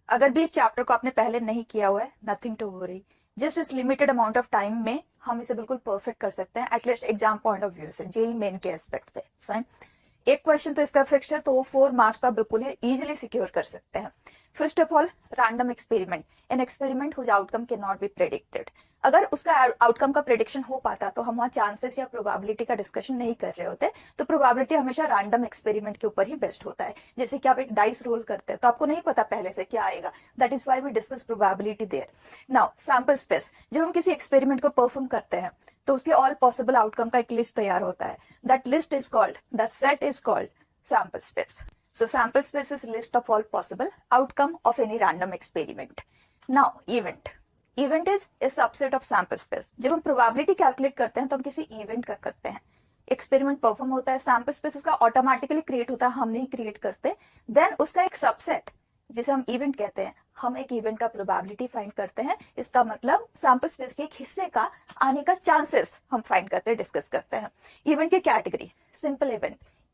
अगर भी इस चैप्टर को आपने पहले नहीं किया हुआ है, नथिंग टू वरी, जस्ट इस लिमिटेड अमाउंट ऑफ टाइम में हम इसे बिल्कुल परफेक्ट कर सकते हैं, at least exam point of view से, जेई मेन के एस्पेक्ट से। फाइन, एक क्वेश्चन तो इसका फिक्स्ड है, तो 4 मार्क्स तो आप बिल्कुल इजीली सिक्योर कर सकते हैं। First of all, random experiment, an experiment whose outcome can not be predicted. अगर उसका आउटकम का प्रेडिक्शन हो पाता तो हम वहां चांसेस या प्रोबेबिलिटी का डिस्कशन नहीं कर रहे होते। तो प्रोबेबिलिटी हमेशा रैंडम एक्सपेरिमेंट के ऊपर ही बेस्ट होता है। जैसे कि आप एक डाइस रोल करते हैं तो आपको नहीं पता पहले से क्या आएगा, that is why we discuss probability there. Now sample space, जब हम किसी एक्सपेरिमेंट को परफॉर्म करते हैं तो उसके ऑल पॉसिबल आउटकम का एक लिस्ट तैयार होता है। That list is called, the set is called sample space. So sample space is list of all possible outcome of any random experiment. Now event. Event is a subset of sample space. जब हम probability calculate करते हैं तो हम किसी event का करते हैं। एक्सपेरिमेंट परफॉर्म होता है, सैंपल स्पेस उसका ऑटोमेटिकली क्रिएट होता है, हम नहीं क्रिएट करते। देन उसका एक सबसेट जिसे हम इवेंट कहते हैं, हम एक इवेंट का प्रोबेबिलिटी फाइंड करते हैं। इसका मतलब सैंपल स्पेस के एक हिस्से का आने का चांसेस हम फाइंड करते हैं, डिस्कस करते हैं। इवेंट की कैटेगरी, सिंपल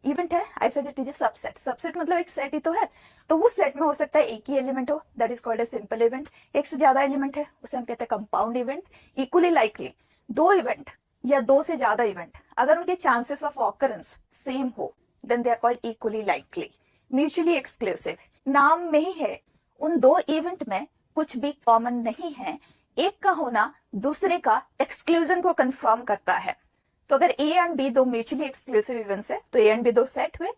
इवेंट है, I said it is A subset. Subset मतलब एक सेट ही तो है, तो उस सेट में हो सकता है एक ही एलिमेंट हो, that is called a simple event. एक से ज्यादा एलिमेंट है, उसे हम कहते हैं कंपाउंड इवेंट। इक्वली लाइकली, दो इवेंट या दो से ज्यादा इवेंट, अगर उनके चांसेस ऑफ ऑकरेंस सेम हो, then they are called equally likely. Mutually exclusive, नाम में ही है, उन दो इवेंट में कुछ भी कॉमन नहीं है, एक का होना दूसरे का एक्सक्लूजन को कंफर्म करता है। तो अगर ए एंड बी दो म्यूचुअली एक्सक्लूसिव इवेंट्स है तो ए एंड बी दो सेट हुए,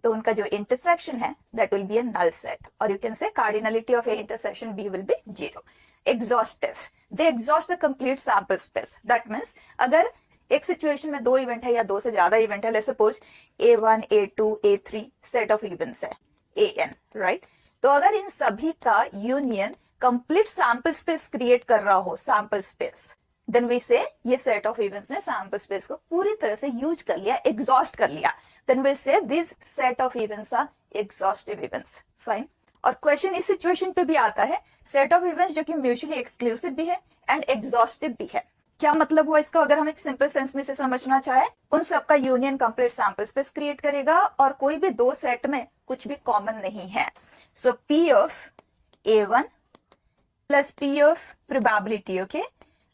तो उनका जो इंटरसेक्शन है that will be a null set, और you can say cardinality of A intersection B will be 0। Exhaustive, they exhaust the complete sample space. That means अगर एक सिचुएशन में दो इवेंट है या दो से ज्यादा इवेंट है, let's suppose A1, A2, A3 set of events है, AN, राइट। तो अगर इन सभी का union complete sample space create कर रहा हो, सैंपल स्पेस, देन वी से ये सेट ऑफ इवेंट्स ने सैंपल स्पेस को पूरी तरह से यूज कर लिया, एग्जॉस्ट कर लिया, then we say this set of events are exhaustive events. Fine, और क्वेश्चन इस सिचुएशन पे भी आता है, सेट ऑफ इवेंट्स जो कि म्यूचुअली एक्सक्लूसिव भी है एंड एग्जॉस्टिव भी है। क्या मतलब हुआ इसका, अगर हम एक सिंपल सेंस में से समझना चाहे, उन सबका union complete sample space create करेगा और कोई भी दो सेट में कुछ भी कॉमन नहीं है। सो P of A1 plus P of probability, okay,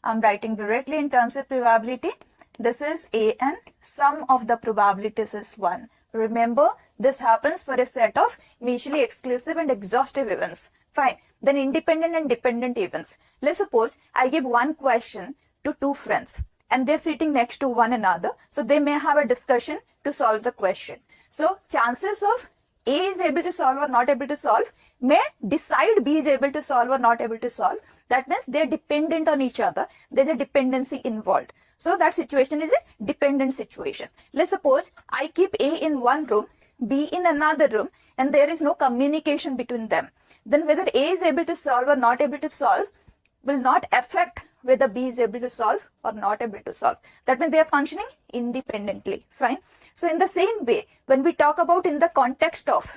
I'm writing directly in terms of probability. This is AN. Sum of the probabilities is 1. Remember, this happens for a set of mutually exclusive and exhaustive events. Fine. Then independent and dependent events. Let's suppose I give one question to two friends and they're sitting next to one another. So they may have a discussion to solve the question. So chances of A is able to solve or not able to solve may decide B is able to solve or not able to solve. That means they're dependent on each other. There's a dependency involved. So that situation is a dependent situation. Let's suppose I keep A in one room, B in another room, and there is no communication between them. Then whether A is able to solve or not able to solve will not affect whether B is able to solve or not able to solve. That means they are functioning independently. Fine. So in the same way, when we talk about in the context of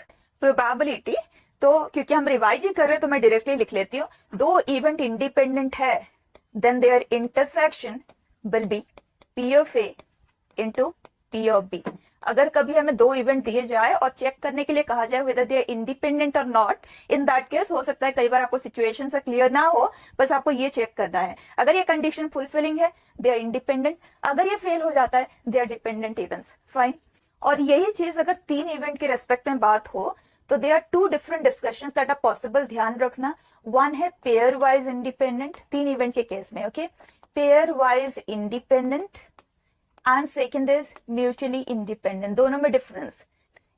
probability, तो क्योंकि हम revise ही कर रहे हैं तो मैं directly लिख लेती हूँ, दो इवेंट इंडिपेंडेंट है, then their intersection will be P of A into P of B। अगर कभी हमें दो इवेंट दिए जाए और चेक करने के लिए कहा जाए whether they are independent or not, in that case हो सकता है कई बार आपको सिचुएशन से क्लियर ना हो, बस आपको ये चेक करना है, अगर ये कंडीशन फुलफिलिंग है they are independent, अगर ये फेल हो जाता है they are dependent events। Fine, और यही चीज अगर तीन इवेंट के रेस्पेक्ट में बात हो तो there are two different discussions that are possible, ध्यान रखना। one है पेयर वाइज इंडिपेंडेंट, तीन इवेंट के केस में, okay, pair wise independent, and second is mutually independent. दोनों में डिफरेंस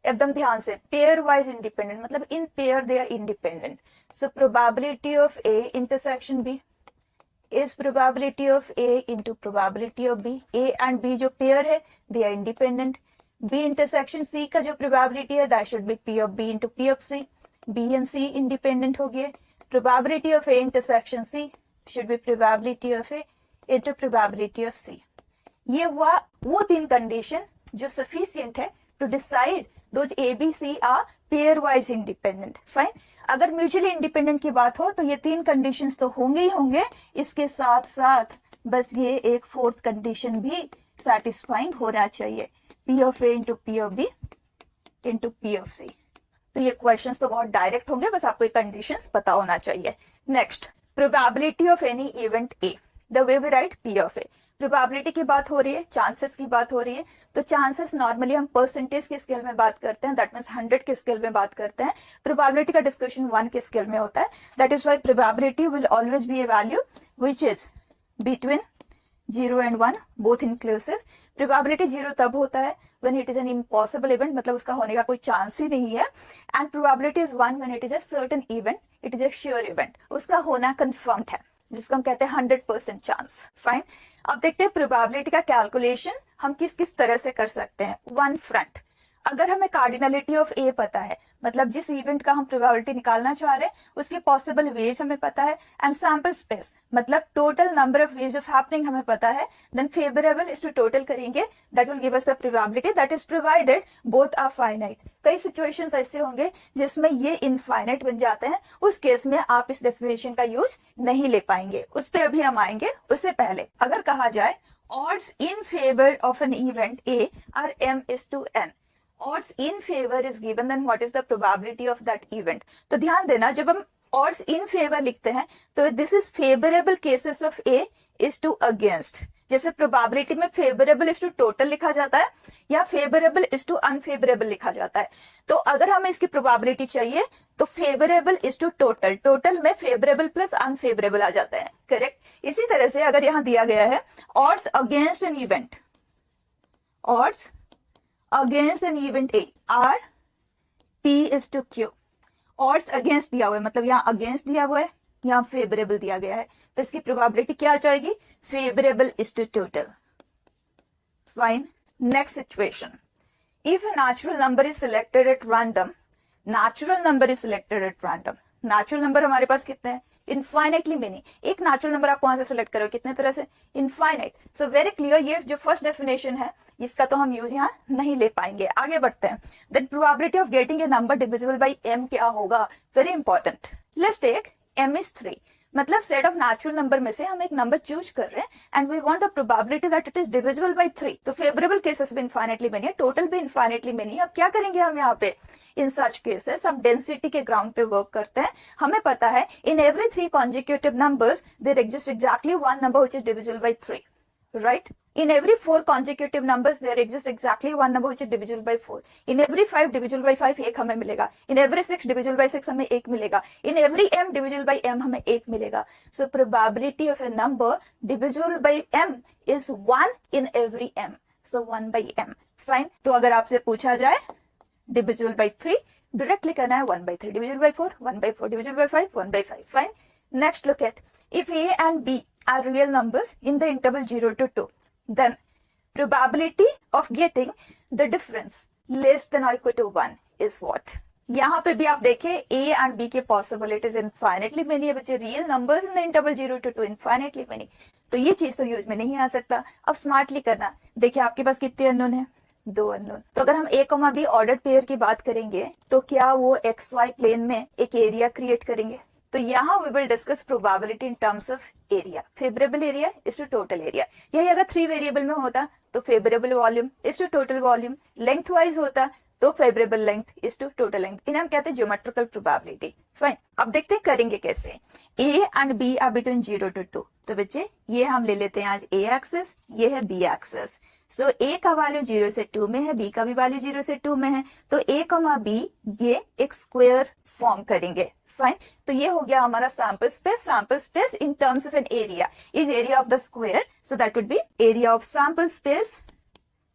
एकदम ध्यान से, पेयर वाइज इंडिपेंडेंट मतलब in pair they are independent. So probability of A intersection B is probability of A into probability of B. A and B जो pair है they are independent. B intersection C का जो probability है that should be P of B into P of C. B and C independent हो गए। Probability of A intersection C should be probability of A into probability of C. ये हुआ वो तीन condition जो सफिशिएंट है to decide those A B C are pairwise independent. Fine, अगर mutually independent की बात हो तो ये तीन कंडीशंस तो होंगे ही होंगे, इसके साथ साथ बस ये एक फोर्थ कंडीशन भी सेटिस्फाइंग होना चाहिए, P of A into P of B into P of C। तो ये क्वेश्चंस तो बहुत डायरेक्ट होंगे, बस आपको ये कंडीशंस पता होना चाहिए। Next, probability of any event A, the way we write P of A. प्रोबेबिलिटी की बात हो रही है, चांसेस की बात हो रही है, तो चांसेस नॉर्मली हम परसेंटेज के स्केल में बात करते हैं, दैट मींस 100 के स्केल में बात करते हैं। प्रोबेबिलिटी का डिस्कशन 1 के स्केल में होता है, that is why probability will always be A value which is between 0 and 1 both inclusive. Probability 0 तब होता है when it is an impossible event, मतलब उसका होने का कोई चांस ही नहीं है, and probability is 1 when it is a certain event, it is a sure event, उसका होना कंफर्म्ड है, जिसको हम कहते हैं 100% चांस। फाइन, अब देखते हैं प्रोबेबिलिटी का कैलकुलेशन हम किस किस तरह से कर सकते हैं। वन फ्रंट, अगर हमें कार्डिनलिटी ऑफ ए पता है, मतलब जिस इवेंट का हम प्रोबेबिलिटी निकालना चाह रहे हैं उसकी पॉसिबल वेज हमें पता है, एंड सैंपल स्पेस मतलब total number of ways of happening हमें पता है, then favourable is to total करेंगे, that will give us the probability, that is provided both are finite. कई सिचुएशंस ऐसे होंगे जिसमें ये इनफाइनाइट बन जाते हैं, उस केस में आप इस डेफिनेशन का यूज नहीं ले पाएंगे, उस पर अभी हम आएंगे। उससे पहले अगर कहा जाए odds in favor of an event A are m/n, odds in favor is given, then what is the probability of that event? तो ध्यान देना, जब हम odds in favor लिखते हैं तो this is favorable cases of A is to against, जैसे probability में फेवरेबल इज टू टोटल लिखा जाता है या फेवरेबल इज टू अनफेवरेबल लिखा जाता है। तो अगर हमें इसकी प्रोबेबिलिटी चाहिए तो favourable is to total, total में फेवरेबल प्लस अनफेवरेबल आ जाता है, करेक्ट। इसी तरह से अगर यहां दिया गया है odds against an event, odds against an event A are P is to Q, odds against दिया हुआ है, मतलब यहाँ अगेंस्ट दिया हुआ है, यहाँ फेवरेबल दिया गया है, तो इसकी प्रोबेबिलिटी क्या आ जाएगी, favourable is to total. Fine, next situation, if a natural number is selected at random, natural number is selected at random, natural number हमारे पास कितने हैं, इनफाइनाइटली मेनी। एक नेचुरल नंबर आप कहां से सिलेक्ट करोगे, कितने तरह से, इनफाइनाइट। सो वेरी क्लियर, ये जो फर्स्ट डेफिनेशन है इसका तो हम यूज यहाँ नहीं ले पाएंगे। आगे बढ़ते हैं, then probability of getting a number divisible by m क्या होगा, very important. Let's take m is 3, मतलब सेट ऑफ नेचुरल नंबर में से हम एक नंबर चूज कर रहे हैं and we want the probability that it is divisible by 3। तो फेवरेबल केसेस भी इनफाइनाइटली मेनी है, टोटल भी इनफाइनाइटली मेनी है। अब क्या करेंगे हम यहाँ पे, इन सच केसेस हम डेंसिटी के ग्राउंड पे वर्क करते हैं। हमें पता है in every 3 consecutive numbers there exists exactly one number which is divisible by 3, right? In every 4 consecutive numbers there exists exactly one number which is divisible by 4. In every 5 divisible by 5 एक हमें मिलेगा, in every 6 divisible by 6 हमें एक मिलेगा, in every m divisible by m हमें एक मिलेगा। So probability of a number divisible by m is 1 in every m, so 1 by m. Fine, तो अगर आपसे पूछा जाए divisible by 3, डायरेक्टली करना है 1 by 3, divisible by 4, 1 by 4, divisible by 5, 1 by 5. Fine. Next, look at if a and b are real numbers in the interval 0 to 2, then probability of getting the difference less than or equal to 1 is what? यहाँ पे भी आप देखें a and b के possibilities infinitely many है बच्चे, real numbers in the interval 0 to 2 infinitely many, तो ये चीज तो यूज में नहीं आ सकता। अब स्मार्टली करना, देखिए आपके पास कितने अननोन है, 2 अननोन। तो अगर हम a, b ऑर्डर्ड पेयर की बात करेंगे तो क्या वो xy प्लेन में एक एरिया क्रिएट करेंगे? तो यहाँ we will discuss probability in terms of area, favourable area is to total area. यही अगर 3 वेरिएबल में होता तो favourable volume is to total volume, lengthwise होता तो favourable length is to total length. इन्हें हम कहते हैं ज्योमेट्रिकल प्रोबेबिलिटी। फाइन, अब देखते हैं करेंगे कैसे। a and b are between 0 to 2, तो बच्चे ये हम ले लेते हैं आज a एक्सेस, ये है b एक्सेस। सो a का वैल्यू 0 से 2 में है, b का भी वैल्यू 0 से 2 में है, तो a, b ये एक स्क्वायर फॉर्म करेंगे। फाइन, तो ये हो गया हमारा sample space. Sample space in terms of an area is area of the square, so that would be area of sample space,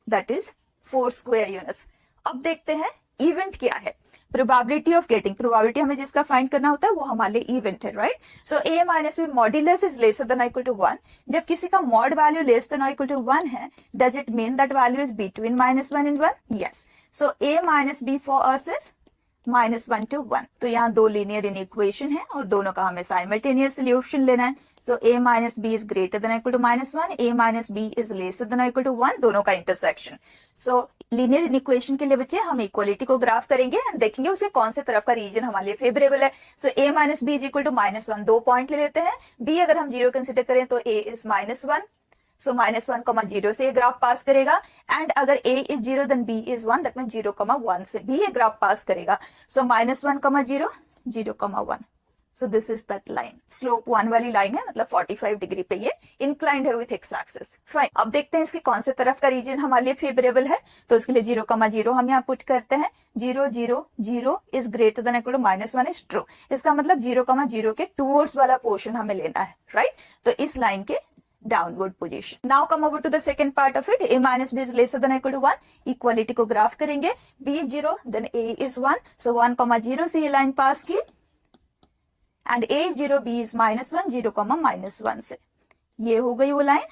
that is 4 square units. अब देखते हैं इवेंट क्या है। प्रोबेबिलिटी ऑफ गेटिंग, प्रोबेबिलिटी हमें जिसका find करना होता है वो हमारे इवेंट है, right. So a minus b modulus is lesser than equal to 1। जब किसी का mod value less than equal to 1 है, does it mean that value is between -1 and 1? Yes. So a minus b for us is -1 to 1। तो यहाँ 2 linear in equation है और दोनों का हमें साइमल्टेनियस सोल्यूशन लेना है। So a minus b is greater than equal to -1, a minus b is lesser than equal to 1, दोनों का intersection. So linear inequation के लिए बच्चे हम इक्वलिटी को ग्राफ करेंगे एंड देखेंगे उसे कौन से तरफ का रीजन हमारे लिए फेवरेबल है। So a minus b is equal to -1, 2 point ले लेते हैं। b अगर हम 0 कंसिडर करें तो a इज -1, सो -1, 0 से ये ग्राफ पास करेगा, एंड अगर a is 0 then b is 1, that mean 0, 1 से भी ये ग्राफ पास करेगा. So -1, 0, 0, 1. So this is that line. Slope 1 वाली लाइन है, मतलब 45 डिग्री पे ये इंक्लाइंड है विथ एक्स एक्सिस. फाइन. अब देखते हैं इसकी कौन से तरफ का रीजन हमारे लिए फेवरेबल है. तो इसके लिए 0, 0 हम यहाँ पुट करते हैं. 0, 0, 0 is greater than equal to -1 is true. इसका मतलब 0, 0 के टूवर्ड्स वाला पोर्शन हमें लेना है, राइट. तो इस लाइन के downward position. Now come over to the second part of it. a minus b is lesser than equal to 1. Equality को ग्राफ करेंगे. b is 0 then a is 1. So 1, 0 से ये लाइन पास की, and a is 0, b is -1, 0, -1 से. ये हो गई वो लाइन.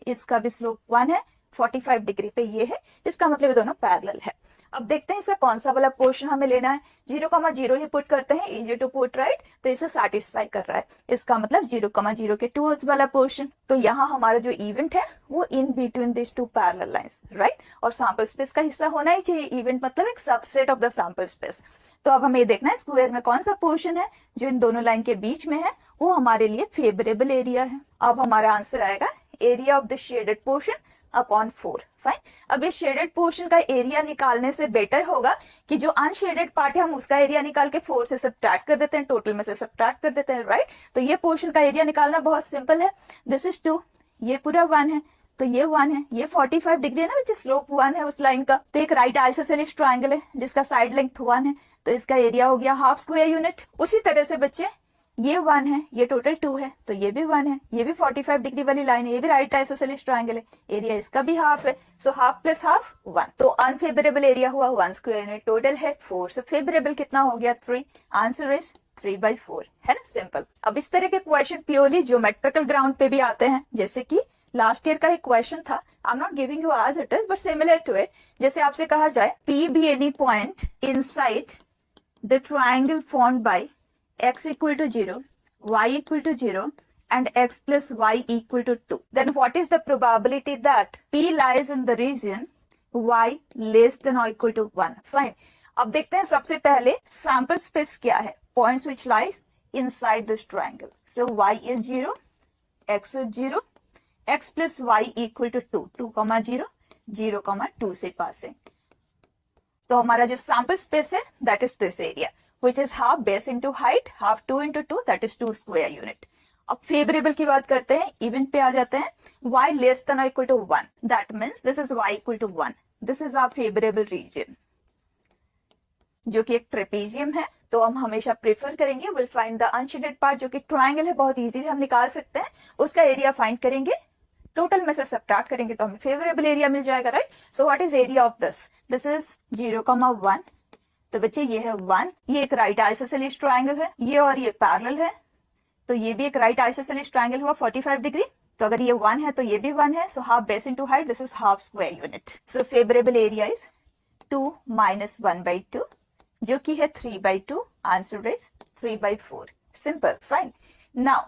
इसका भी स्लोप 1 है, 45 डिग्री पे ये है. इसका मतलब ये दोनों पैरेलल है. अब देखते हैं इसका कौन सा वाला पोर्शन हमें लेना है. 0, 0 ही पुट करते हैं, इजी टू पुट, राइट. तो इसे सेटिस्फाई कर रहा है. इसका मतलब 0, 0 के टूवर्ड्स वाला पोर्शन. तो यहाँ हमारा जो इवेंट है वो in between this two parallel lines, right. और सैंपल स्पेस का हिस्सा होना ही चाहिए. इवेंट मतलब एक subset of the sample space. तो अब हमें ये देखना है स्क्वायर में कौन सा पोर्शन है जो इन दोनों लाइन के बीच में है, वो हमारे लिए फेवरेबल एरिया है. अब हमारा आंसर आएगा area of the shaded portion upon 4. Fine. अब इस शेडेड पोर्शन का एरिया निकालने से बेटर होगा कि जो अनशेडेड पार्ट है हम उसका एरिया निकाल के 4 से सब्ट्रैक्ट कर देते हैं, टोटल में से सब्ट्रैक्ट कर देते हैं, राइट. तो ये पोर्शन का एरिया निकालना बहुत सिंपल है. दिस इज 2, ये पूरा 1 है, तो ये 1 है. ये 45 डिग्री है ना, विच स्लोप 1 है उस लाइन का. तो एक राइट आइसोसेलेस ट्रायंगल है जिसका साइड लेंथ 1 है, तो इसका एरिया हो गया हाफ स्क्वायर यूनिट. उसी तरह से बच्चे ये 1 है, ये टोटल 2 है, तो ये भी 1 है. ये भी 45 डिग्री वाली लाइन है, ये भी राइट आइसोसेलेस ट्रायंगल है. एरिया इसका भी हाफ है. So half plus half 1. तो अनफेवरेबल एरिया हुआ 1 स्क्वायर यूनिट, टोटल है 4. सो फेवरेबल कितना हो गया 3. आंसर इज 3/4, है ना, सिंपल. अब इस तरह के क्वेश्चन प्योरली ज्योमेट्रिकल ग्राउंड पे भी आते हैं, जैसे कि लास्ट ईयर का एक क्वेश्चन था. I am not giving you as it is but similar to it. जैसे आपसे कहा जाए P be any point inside the triangle formed by x equal to 0, y equal to 0 and x plus y equal to 2. Then what is the probability that P lies in the region y less than or equal to 1? Fine. अब देखते हैं सबसे पहले sample space क्या है. Points which lies inside this triangle. So y is 0, x is 0, x plus y equal to 2. 2, 0, 2 से passing. तो हमारा जो सैंपल स्पेस है that is this area which is half base into height, half 2 into 2, that is 2 square unit. अब favourable की बात करते हैं, इवेंट पे आ जाते हैं. y लेस देन और equal to 1, that means this is y equal to 1. This is our favourable region जो कि एक ट्रेपेजियम है. तो हम हमेशा प्रेफर करेंगे will find the unshielded part जो कि ट्रायंगल है, बहुत इजीली हम निकाल सकते हैं. उसका एरिया फाइंड करेंगे, टोटल में से सब्ट्रैक्ट करेंगे तो हमें फेवरेबल एरिया मिल जाएगा, right. So what is area of this. This is 0, 1. तो बच्चे ये है 1. ये एक राइट आइसोसेलेस ट्रायंगल है, ये और ये पैरेलल है, तो ये भी एक राइट आइसोसेलेस ट्रायंगल हुआ 45 डिग्री. तो अगर ये 1 है तो ये भी 1 है. So half base into height, this is half square unit. So favourable area is 2 - 1/2 जो कि है 3/2. Answer is 3/4. Simple. Fine. Now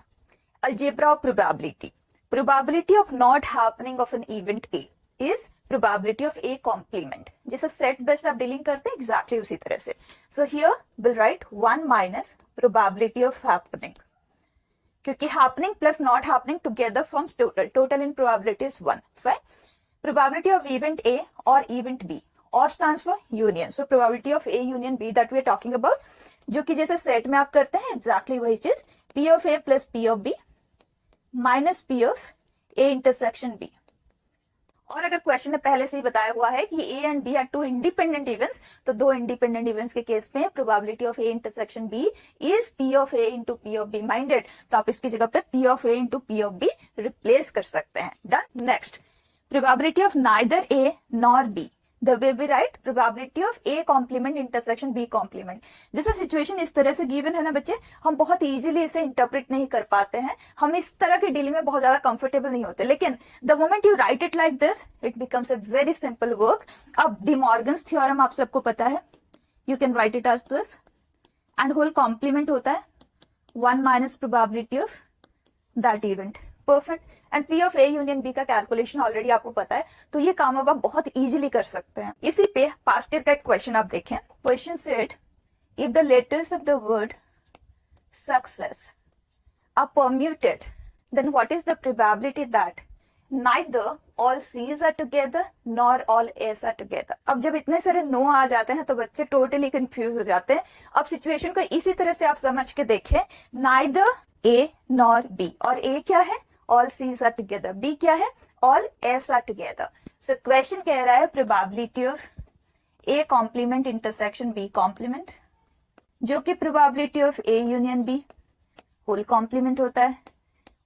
algebra of probability. Probability of not happening of an event A is probability of A complement. जैसे set based आप dealing करते हैं exactly उसी तरह से. So here we'll write 1 minus probability of happening. क्योंकि happening plus not happening together forms total. Total in probability is 1. Fine. Probability of event A or event B or stands for union. So probability of A union B that we are talking about, जो कि जैसे set में आप करते हैं exactly वही चीज. P of A plus P of B minus P of A intersection B. और अगर क्वेश्चन में पहले से ही बताया हुआ है कि A and B are 2 independent events, तो 2 इंडिपेंडेंट इवेंट्स के केस में probability of A intersection B is P of A into P of B minded. तो आप इसकी जगह पे P of A into P of B replace कर सकते हैं. Done. Next, probability of neither A nor B. The way we write probability of A complement intersection B complement. जैसा situation इस तरह से गिवन है ना बच्चे, हम बहुत इजीली इसे इंटरप्रेट नहीं कर पाते हैं. हम इस तरह के डीलिंग में बहुत ज्यादा कंफर्टेबल नहीं होते. लेकिन the moment you write it like this, it becomes a very simple work. अब डी मॉर्गन्स थ्योरम आप सबको पता है. You can write it as this and whole complement होता है 1 minus probability of that event. Perfect. And P of A union B का calculation already आपको पता है, तो ये काम अब आप बहुत इजीली कर सकते हैं. इसी पे पास्ट ईयर का एक क्वेश्चन आप देखें. Question said if the letters of the word success are permuted, then what is the probability that neither all C's are together nor all A's are together। अब जब इतने सारे नो आ जाते हैं तो बच्चे टोटली कंफ्यूज हो जाते हैं। अब सिचुएशन को इसी तरह से आप समझ के देखें, neither A nor B, और A क्या है, all C's are together, B क्या है, all A's are together। So question कह रहा है probability of A complement intersection B complement, जो कि probability of A union B whole complement होता है,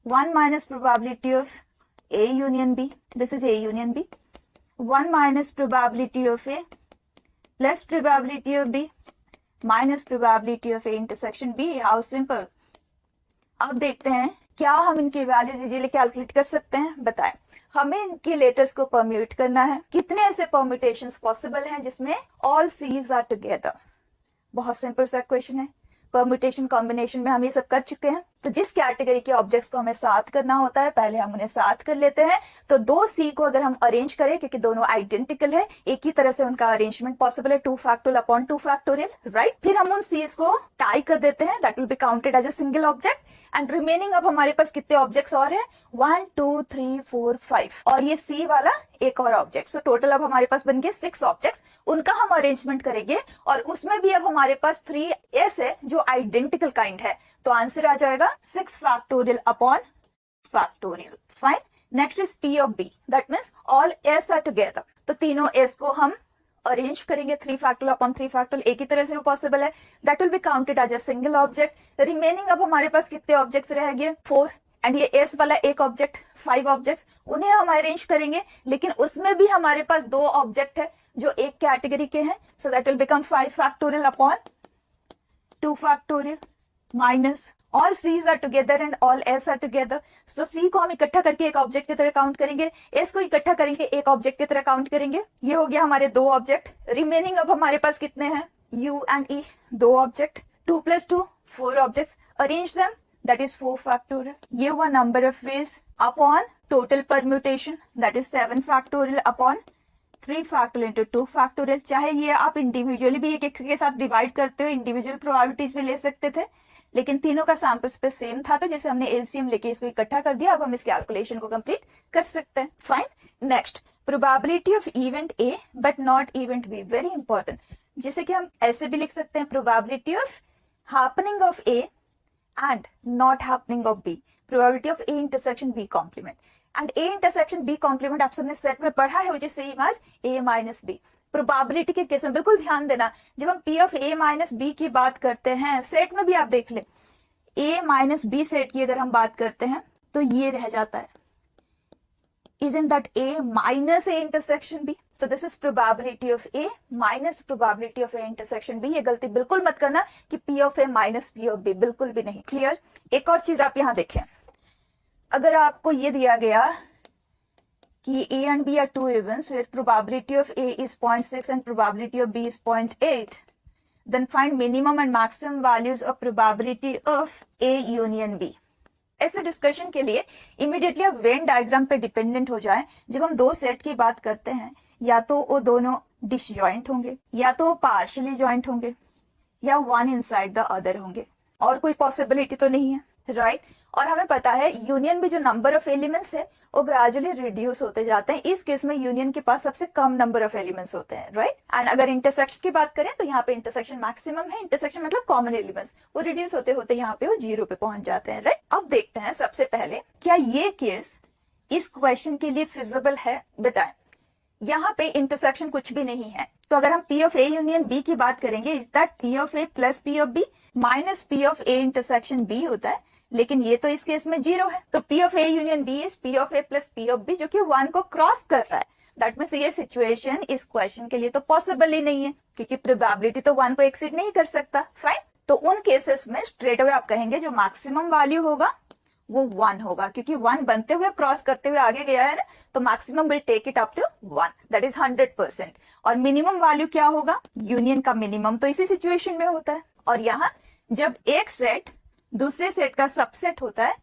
1 minus probability of A union B, this is A union B, 1 minus probability of A plus probability of B minus probability of A intersection B। How simple। अब देखते हैं क्या हम इनकी values easily calculate कर सकते हैं। बताएं, हमें इनके लेटर्स को परम्यूट करना है। कितने ऐसे परम्यूटेशंस पॉसिबल हैं जिसमें ऑल C's आर टुगेदर। बहुत सिंपल सा क्वेश्चन है। परम्यूटेशन कॉम्बिनेशन में हम ये सब कर चुके हैं। तो जिस कैटेगरी के ऑब्जेक्ट्स को हमें साथ करना होता है पहले हम उन्हें साथ कर लेते हैं। तो दो सी को अगर हम अरेंज करें, क्योंकि दोनों आइडेंटिकल है, एक ही तरह से उनका अरेंजमेंट पॉसिबल है, 2 फैक्टोरियल अपॉन 2 फैक्टोरियल, राइट। फिर हम उन सीज को टाई कर देते हैं, that will be counted as a single object. And remaining अब हमारे पास कितने ऑब्जेक्ट्स और है, 1 2 3 4 5, और ये सी वाला एक और ऑब्जेक्ट। सो टोटल अब हमारे पास बन गए 6 ऑब्जेक्ट्स। उनका हम अरेंजमेंट करेंगे और उसमें भी अब हमारे पास 3 एस है जो आइडेंटिकल काइंड है। तो आंसर आ जाएगा 6 factorial upon factorial. Fine. Next is P of B, that means all S are together. तो तीनों एस को हम अरेंज करेंगे 3 फैक्टोरियल अपॉन 3 फैक्टोरियल, एक ही तरह से वो पॉसिबल है, that will be counted as a single object. Remaining अब हमारे पास कितने ऑब्जेक्ट्स रह गए, 4, एंड ये एस वाला एक ऑब्जेक्ट, 5 ऑब्जेक्ट्स, उन्हें हम अरेंज करेंगे। लेकिन उसमें भी हमारे पास 2 ऑब्जेक्ट है जो एक कैटेगरी के हैं, so that will become 5 factorial upon 2 factorial minus all C's are together and all S are together. So C को हम इकट्ठा करके एक ऑब्जेक्ट की तरह काउंट करेंगे, S को इकट्ठा करेंगे एक ऑब्जेक्ट की तरह काउंट करेंगे। ये हो गया हमारे 2 ऑब्जेक्ट। रिमेनिंग अब हमारे पास कितने हैं, U and E, 2 object, 2 + 2 4 objects. Arrange them, that is 4 factorial. ये हुआ number of veg upon total permutation, that is 7 factorial upon 3 factorial into 2 factorial. चाहे ये आप इंडिविजुअली भी एक के साथ डिवाइड करते हो, इंडिविजुअल प्रोबेबिलिटीज भी ले सकते थे, लेकिन तीनों का सैंपल्स पे सेम था, तो जैसे हमने एलसीएम लेके इसको इकट्ठा कर दिया, अब हम इस कैलकुलेशन को कंप्लीट कर सकते हैं। Fine. Next, probability of event A but not event B, very important. जैसे कि हम ऐसे भी लिख सकते हैं, probability of happening of A and not happening of B, probability of A intersection B complement. And A intersection B complement आप सबने सेट में पढ़ा है, which is same as A minus B. Probability के केस में बिल्कुल ध्यान देना, जब हम P of A minus B की बात करते हैं, सेट में भी आप देख ले, A माइनस बी सेट की अगर हम बात करते हैं तो ये रह जाता है, isn't that A minus A intersection B? So this is probability of A minus probability of A intersection B। ये गलती बिल्कुल मत करना कि P of A minus P of B, बिल्कुल भी नहीं। क्लियर। एक और चीज आप यहाँ देखें, अगर आपको ये दिया गया कि A and B are 2 events where probability of A is 0.6 and probability of B is 0.8, then find minimum and maximum values of probability of A union B। ऐसे डिस्कशन के लिए इमीडिएटली आप वेन डायग्राम पे dependent हो जाए। जब हम 2 set की बात करते हैं, या तो वो दोनों डिसजॉइंट होंगे, या तो वो पार्शियली जॉइंट होंगे, या वन इनसाइड द अदर होंगे, और कोई पॉसिबिलिटी तो नहीं है, राइट। और हमें पता है यूनियन में जो नंबर ऑफ एलिमेंट्स है वो ग्रेजुअली रिड्यूस होते जाते हैं। इस केस में यूनियन के पास सबसे कम नंबर ऑफ एलिमेंट्स होते हैं, राइट। एंड अगर इंटरसेक्शन की बात करें तो यहाँ पे इंटरसेक्शन मैक्सिमम है, इंटरसेक्शन मतलब कॉमन एलिमेंट्स, वो रिड्यूस होते होते यहाँ पे वो 0 पे पहुंच जाते हैं, राइट। अब देखते हैं सबसे पहले, क्या ये केस इस क्वेश्चन के लिए फिजिबल है, बताएं। यहाँ पे इंटरसेक्शन कुछ भी नहीं है, तो अगर हम P of A union B की बात करेंगे, is that P of A plus P of B minus P of A intersection B होता है, लेकिन ये तो इस केस में 0 है। तो P of A union B is P of A plus P of B, जो कि 1 को क्रॉस कर रहा है। दैट मींस ये सिचुएशन इस क्वेश्चन के लिए तो पॉसिबल ही नहीं है, क्योंकि प्रोबेबिलिटी तो 1 को एक्सीड नहीं कर सकता। फाइन। तो उन केसेस में स्ट्रेट अवे आप कहेंगे जो मैक्सिमम वैल्यू होगा वो 1 होगा, क्योंकि 1 बनते हुए क्रॉस करते हुए आगे गया है ना, तो maximum will take it up to 1, that is 100%। और मिनिमम वैल्यू क्या होगा, यूनियन का मिनिमम तो इसी सिचुएशन में होता है। और यहाँ जब एक सेट दूसरे सेट का सबसेट होता है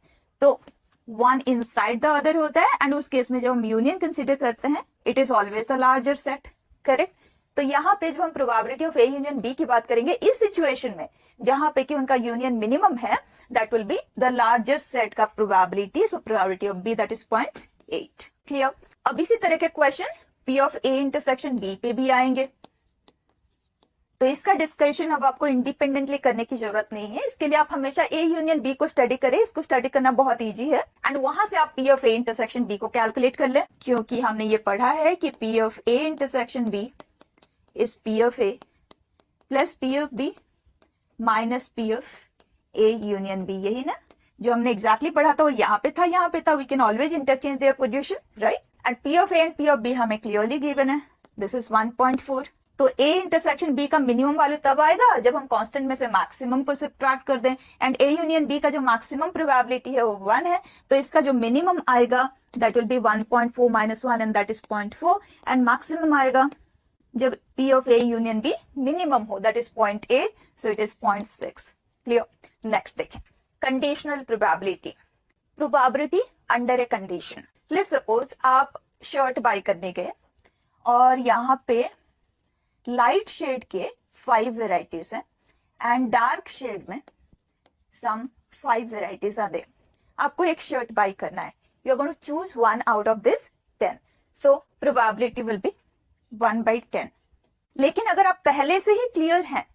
तो 1 इनसाइड द अदर होता है, एंड उस केस में जब हम यूनियन कंसीडर करते हैं it is always the larger set, correct. तो यहाँ पे जब हम probability of A union B की बात करेंगे, इस सिचुएशन में जहां पे कि उनका यूनियन मिनिमम है, that will be the larger set का probability. So probability of B that is 0.8। 8। Clear? अब इसी तरह के question P of A intersection B पे भी आएंगे, तो इसका डिस्कशन अब आपको इंडिपेंडेंटली करने की जरूरत नहीं है। इसके लिए आप हमेशा A यूनियन B को स्टडी करें, इसको स्टडी करना बहुत इजी है, एंड वहां से आप P of A intersection B को कैलकुलेट कर लें, क्योंकि हमने ये पढ़ा है कि P of A intersection B is P of A plus P of B minus P of A union B। यही ना जो हमने एग्जैक्टली पढ़ा था, वो यहाँ पे था। We can always interchange their position, right? And P of A and P of B हमें क्लियरली गिवन है, दिस इज 1.4। तो A इंटरसेक्शन B का मिनिमम वैल्यू तब आएगा जब हम कांस्टेंट में से मैक्सिमम को सब्ट्रैक्ट कर दें, एंड A यूनियन B का जो मैक्सिमम प्रोबेबिलिटी है वो 1 है, तो इसका जो मिनिमम आएगा that will be 1.4 minus 1 and that is 0.4, and maximum आएगा जब P of A union B minimum हो, that is 0.8, so it is 0.6। Clear? Next देखें, conditional probability under a condition. Let's suppose आप शर्ट बाय करने गए और यहाँ पे लाइट शेड के 5 वेराइटीज हैं एंड डार्क शेड में सम 5 वेराइटीज आर देयर। आपको एक शर्ट बाय करना है, you are going to choose 1 out of this 10, so probability will be 1/10। लेकिन अगर आप पहले से ही क्लियर हैं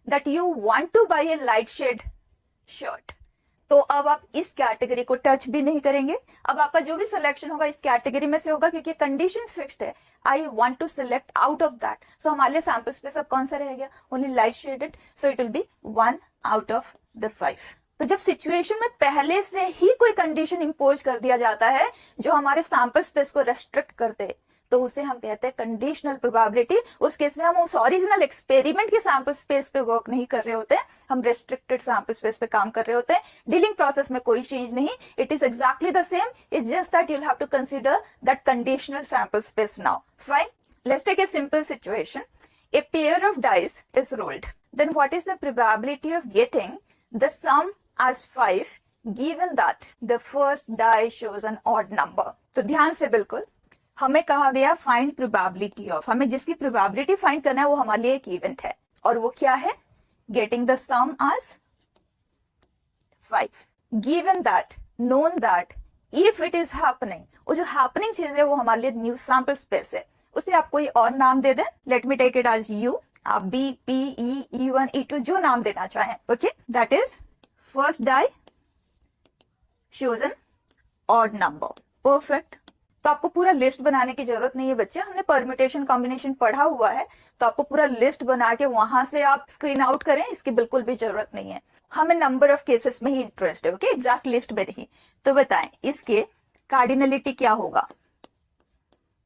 that you want to buy a light shade shirt, तो अब आप इस कैटेगरी को टच भी नहीं करेंगे। अब आपका जो भी सिलेक्शन होगा इस कैटेगरी में से होगा, क्योंकि कंडीशन फिक्स्ड है, I want to select out of that. So हमारे लिए सैंपल स्पेस अब कौन सा रहेगा? Only light shaded, so it will be 1 out of the 5। तो जब सिचुएशन में पहले से ही कोई कंडीशन इंपोज कर दिया जाता है जो हमारे सैंपल स्पेस को रेस्ट्रिक्ट करते, तो उसे हम कहते हैं कंडीशनल प्रोबेबिलिटी। उस केस में हम उस ओरिजिनल एक्सपेरिमेंट के सैंपल स्पेस पे वर्क नहीं कर रहे होते, हम रेस्ट्रिक्टेड सैंपल स्पेस पे काम कर रहे होते हैं। डीलिंग प्रोसेस में कोई चेंज नहीं, it is exactly the same, it's just that you will have to consider that conditional sample space now. Fine, let's take a simple situation, a pair of dice is rolled, then what is the probability of getting the sum as 5 given that the first die shows an odd number। तो ध्यान से बिल्कुल, हमें कहा गया find probability of, हमें जिसकी probability find करना है वो हमारे लिए एक इवेंट है, और वो क्या है? Getting the sum as 5 given that known that if it is happening, वो जो हैपनिंग चीज है वो हमारे लिए न्यू सैंपल स्पेस है, उसे आप कोई और नाम दे दें। Let me take it as you, आप B, P, E, E1, E2 जो नाम देना चाहें, okay? That is first die shows an odd number। Perfect. तो आपको पूरा लिस्ट बनाने की जरूरत नहीं है बच्चे, हमने परम्यूटेशन कॉम्बिनेशन पढ़ा हुआ है, तो आपको पूरा लिस्ट बना के वहां से आप स्क्रीन आउट करें, इसकी बिल्कुल भी जरूरत नहीं है। हमें नंबर ऑफ केसेस में ही इंटरेस्ट है, ओके? एग्जैक्ट लिस्ट में नहीं। तो बताएं इसके कार्डिनलिटी क्या होगा?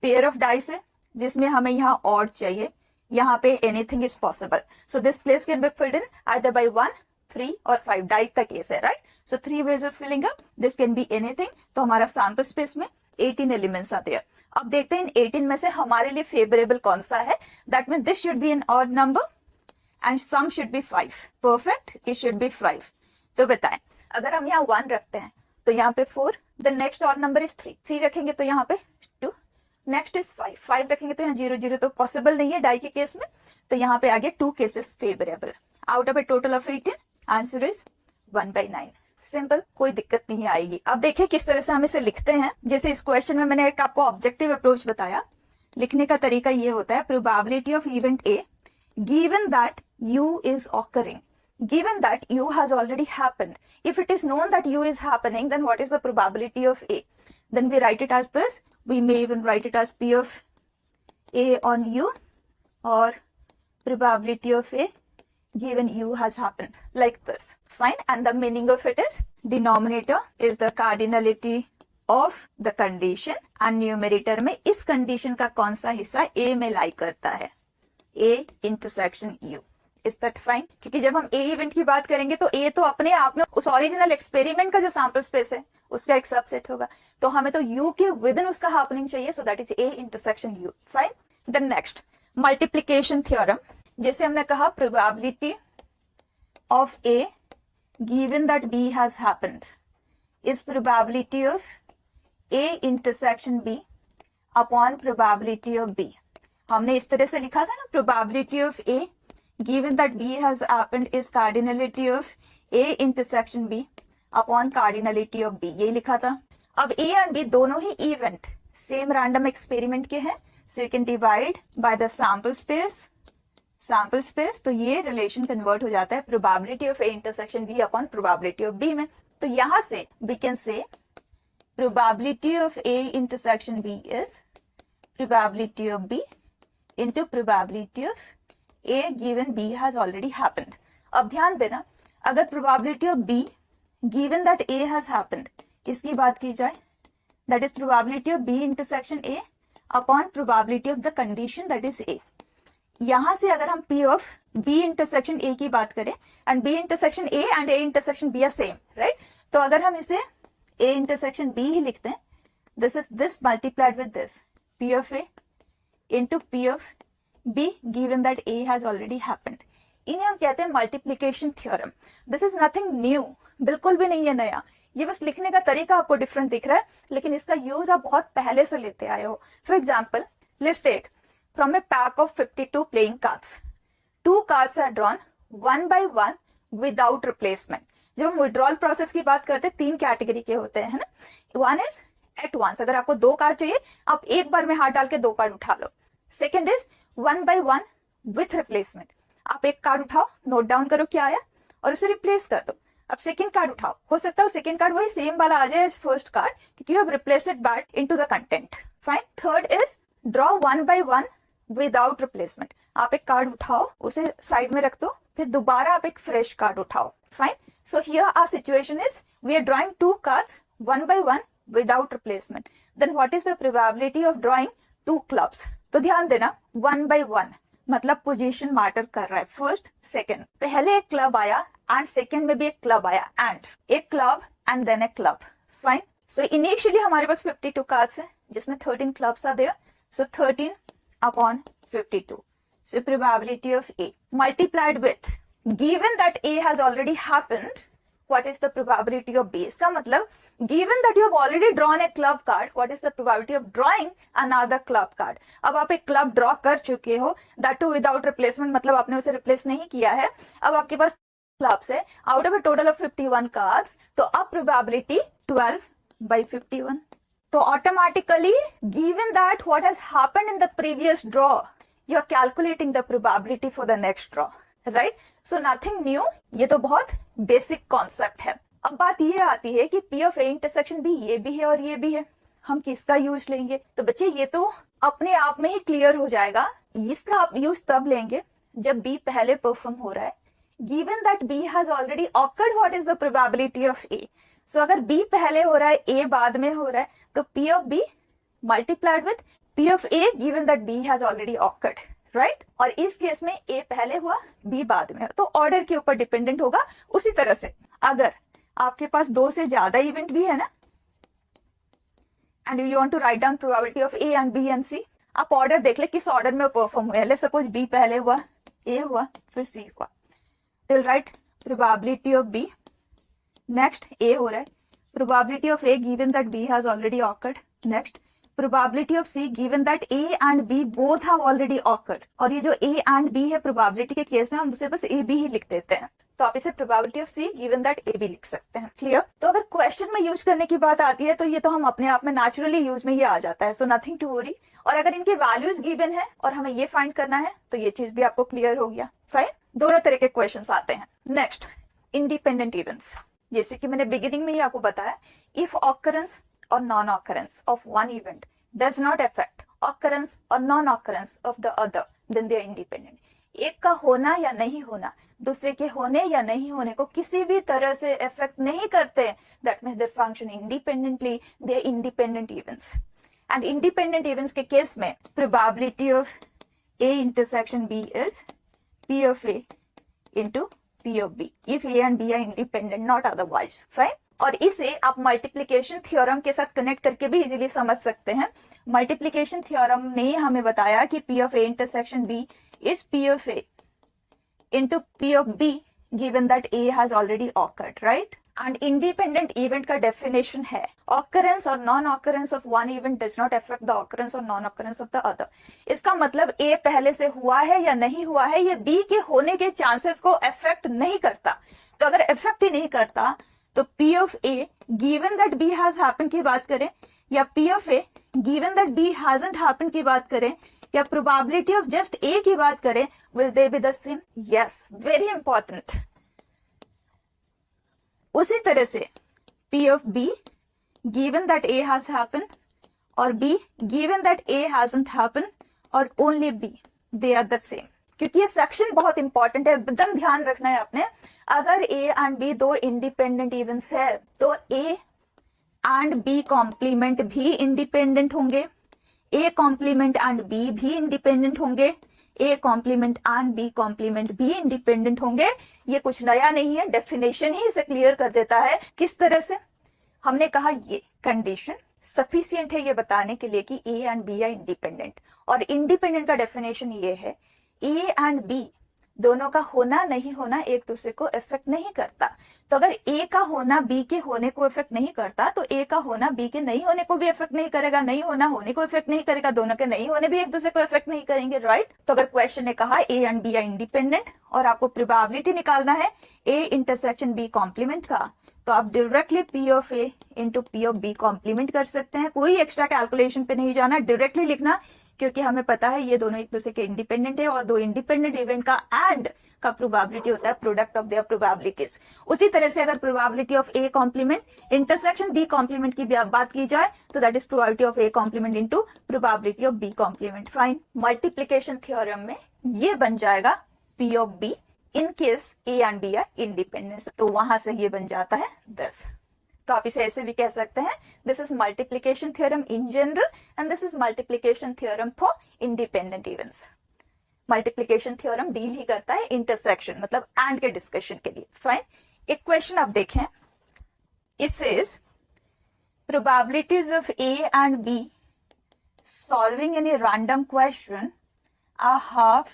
पेयर ऑफ डाइस है जिसमें हमें यहाँ ऑड चाहिए, यहाँ pay anything is possible, so this place can be filled in either bye 1, 3 और 5। डाई का केस है, right? So 3 ways of filling up, this can be anything। तो हमारा सैंपल स्पेस में 18 एलिमेंट्स आते हैं। अब देखते हैं इन 18 में से हमारे लिए फेवरेबल कौन सा है। That mean this should be an odd number and sum should be 5। Perfect, it should be 5। तो बताएं अगर हम यहाँ 1 रखते हैं तो यहाँ पे 4, the next odd number is 3, 3 रखेंगे तो यहाँ पे 2, नेक्स्ट इज 5, 5 रखेंगे तो यहाँ 0, 0 तो पॉसिबल नहीं है डाई के केस में, तो यहाँ पे आगे 2 cases favourable. Out of A total of 18, answer is 1/9। Simple, कोई दिक्कत नहीं आएगी। अब देखिए किस तरह से हम इसे लिखते हैं। जैसे इस क्वेश्चन में मैंने एक आपको ऑब्जेक्टिव अप्रोच बताया, लिखने का तरीका ये होता है, probability of event A given that you is occurring, given that u has already happened. If it is known that u is happening, then what is the probability of a? Then we write it as this. We may even write it as p of a on u, or probability of a given u has happened, like this. Fine. And the meaning of it is, denominator is the cardinality of the condition and numerator में इस condition का कौन सा हिस्सा a में lie करता है, a intersection u. Is that fine? क्योंकि जब हम A इवेंट की बात करेंगे तो A तो अपने आप में उस ओरिजिनल एक्सपेरिमेंट का जो सैंपल स्पेस है उसका एक सबसेट होगा, तो हमें तो U के विद इन उसका हैपनिंग चाहिए, so that is A intersection U. Fine. Then next multiplication theorem. जैसे हमने कहा probability of A given that B has happened is probability of A intersection B upon probability of B. हमने इस तरह से लिखा था ना, probability of A given that B has happened is cardinality of A intersection B upon cardinality of B. यही लिखा था. अब ए एंड बी दोनों ही इवेंट सेम रैंडम एक्सपेरिमेंट के हैं, so you can divide by the sample space, तो ये रिलेशन कन्वर्ट हो जाता है probability of A intersection B upon probability of B में। तो यहां से we can say probability of A intersection B is probability of B into probability of A given B has already happened. अब ध्यान देना, अगर probability of B given that A has happened इसकी बात की जाए, that is probability of B intersection A upon probability of the condition that is A. यहां से अगर हम P of B intersection A की बात करें and B intersection A and A intersection B are same, right? तो अगर हम इसे A इंटरसेक्शन B ही लिखते हैं, this is this multiplied with this P of A into P of B given that A has already happened. इन्हें हम कहते हैं multiplication theorem. This is nothing new, बिल्कुल भी नहीं है नया, ये बस लिखने का तरीका आपको डिफरेंट दिख रहा है, लेकिन इसका यूज आप बहुत पहले से लेते आए हो। For example, let's take from a pack of 52 playing cards. 2 cards are drawn one by one without replacement. जब हम withdrawal process की बात करते हैं 3 कैटेगरी के होते हैं, है ना? One is at once, अगर आपको 2 कार्ड चाहिए आप एक बार में हाथ डाल के 2 कार्ड उठा लो। Second is one by one with replacement, आप एक कार्ड उठाओ, नोट डाउन करो क्या आया और उसे रिप्लेस कर दो। अब सेकेंड कार्ड उठाओ, हो सकता है सेकेंड कार्ड वही सेम वाला आ जाए एज फर्स्ट कार्ड क्योंकि you have replaced it back into the content. Fine. Third is draw one by one without replacement, आप एक कार्ड उठाओ उसे साइड में रख दो, फिर दोबारा आप एक फ्रेश कार्ड उठाओ। Fine. So here our situation is we are drawing 2 cards one by one without replacement, then what is the probability of drawing 2 clubs. तो ध्यान देना, 1 by 1 मतलब पोजीशन मैटर कर रहा है, फर्स्ट सेकंड। पहले एक क्लब आया एंड सेकंड में भी एक क्लब आया, एंड एक club and then a club. Fine. So initially हमारे पास 52 कार्ड्स है जिसमें 13 clubs are there, so 13 upon 52. So probability of A multiplied with, given that A has already happened, what is the probability of B? इसका मतलब given that you have already drawn a club card, what is the probability of drawing another club card? अब आप एक club draw कर चुके हो, that too without replacement, मतलब आपने उसे रिप्लेस नहीं किया है। अब आपके पास क्लब्स है out of a total of 51 cards, तो अब प्रोबेबिलिटी 12 by 51। तो automatically given that what has happened in the previous draw, you are calculating the probability for the next draw, right? So nothing new, ये तो बहुत basic concept है। अब बात ये आती है कि P ऑफ A इंटरसेक्शन भी ये भी है और ये भी है, हम किसका यूज लेंगे? तो बच्चे ये तो अपने आप में ही क्लियर हो जाएगा, इसका आप यूज तब लेंगे जब B पहले परफॉर्म हो रहा है। Given that B has already awkward, what is the probability of A? सो अगर B पहले हो रहा है, A बाद में हो रहा है, तो P of B multiplied with P of A given that B has already occurred, right? और इस केस में A पहले हुआ, B बाद में, तो ऑर्डर के ऊपर डिपेंडेंट होगा। उसी तरह से अगर आपके पास 2 से ज्यादा इवेंट भी है ना, and you want to write down probability of A and B and C, आप ऑर्डर देख ले किस ऑर्डर में परफॉर्म हुए। लेट्स सपोज B पहले हुआ, A हुआ, फिर C हुआ, तो right probability of B, next A हो रहा है, probability of A given that B has already occurred, next probability of C given that A and B both have already occurred। और ये जो A and B है probability के case में हम उसे बस A B ही लिख देते हैं, तो आप इसे probability of C given that A B लिख सकते हैं। क्लियर? तो अगर क्वेश्चन में यूज करने की बात आती है तो ये तो हम अपने आप में नेचुरली यूज में ये आ जाता है, सो नथिंग टू वरी। और अगर इनके वैल्यूज गिवन है और हमें ये फाइंड करना है तो ये चीज भी आपको क्लियर हो गया। फाइन। दोनों तरह के क्वेश्चन आते हैं। Next, independent events. जैसे कि मैंने बिगिनिंग में ही आपको बताया, इफ ऑकरेंस और non occurrence of one event does not affect occurrence और non occurrence of the other, then they are independent. एक का होना या नहीं होना दूसरे के होने या नहीं होने को किसी भी तरह से अफेक्ट नहीं करते, that means they function independently, they are independent events. And independent events के केस में probability of A intersection B is P of A into P of B if A and B are independent, not otherwise. Fine. और इसे आप multiplication theorem के साथ connect करके भी easily समझ सकते हैं। मल्टीप्लीकेशन थ्योरम ने हमें बताया कि P of A intersection B is P of A into P of B given that A has already occurred, right? And independent event का डेफिनेशन है ऑकरेंस और non occurrence of one event does not affect the occurrence और non occurrence of the other. इसका मतलब A पहले से हुआ है या नहीं हुआ है, ये B के होने के चांसेस को अफेक्ट नहीं करता। तो अगर अफेक्ट ही नहीं करता तो P of A given that B has happened की बात करें, या P of A given that B hasn't happened की बात करें, या probability of just A की बात करें, will they be the same? Yes, very important. उसी तरह से P of B given that A has happened और B given that A hasn't happened और only B, they are the same. क्योंकि ये सेक्शन बहुत इंपॉर्टेंट है, एकदम ध्यान रखना है आपने. अगर A एंड B दो इंडिपेंडेंट इवेंट्स है तो A एंड B कॉम्प्लीमेंट भी इंडिपेंडेंट होंगे, A कॉम्प्लीमेंट एंड B भी इंडिपेंडेंट होंगे, A complement and B complement भी इंडिपेंडेंट होंगे. ये कुछ नया नहीं है, डेफिनेशन ही इसे क्लियर कर देता है. किस तरह से? हमने कहा ये कंडीशन सफिशिएंट है ये बताने के लिए कि A and B are independent, और इंडिपेंडेंट का डेफिनेशन ये है A एंड B दोनों का होना नहीं होना एक दूसरे को इफेक्ट नहीं करता. तो अगर A का होना B के होने को इफेक्ट नहीं करता तो A का होना B के नहीं होने को भी इफेक्ट नहीं करेगा, नहीं होना होने को इफेक्ट नहीं करेगा, दोनों के नहीं होने भी एक दूसरे को इफेक्ट नहीं करेंगे, राइट. तो अगर क्वेश्चन ने कहा A and B are independent और आपको प्रोबेबिलिटी निकालना है A इंटरसेक्शन B कॉम्प्लीमेंट का, तो आप directly P of A into P of B complement कर सकते हैं. कोई एक्स्ट्रा कैलकुलेशन पे नहीं जाना, डायरेक्टली लिखना, क्योंकि हमें पता है ये दोनों एक दूसरे के इंडिपेंडेंट है और दो इंडिपेंडेंट इवेंट का एंड का प्रोबेबिलिटी होता है प्रोडक्ट ऑफ देयर प्रोबेबिलिटीज. उसी तरह से अगर probability of A complement intersection B complement की भी बात की जाए तो that is probability of A complement into probability of B complement. Fine. Multiplication theorem में ये बन जाएगा P of B in case A and B are independent. तो वहां से ये बन जाता है 10. तो आप इसे ऐसे भी कह सकते हैं, this is multiplication theorem in general and this is multiplication theorem for independent events. Multiplication theorem deal ही करता है इंटरसेक्शन मतलब एंड के डिस्कशन के लिए. फाइन. एक क्वेश्चन आप देखें, it says probabilities of A and B solving any random question are half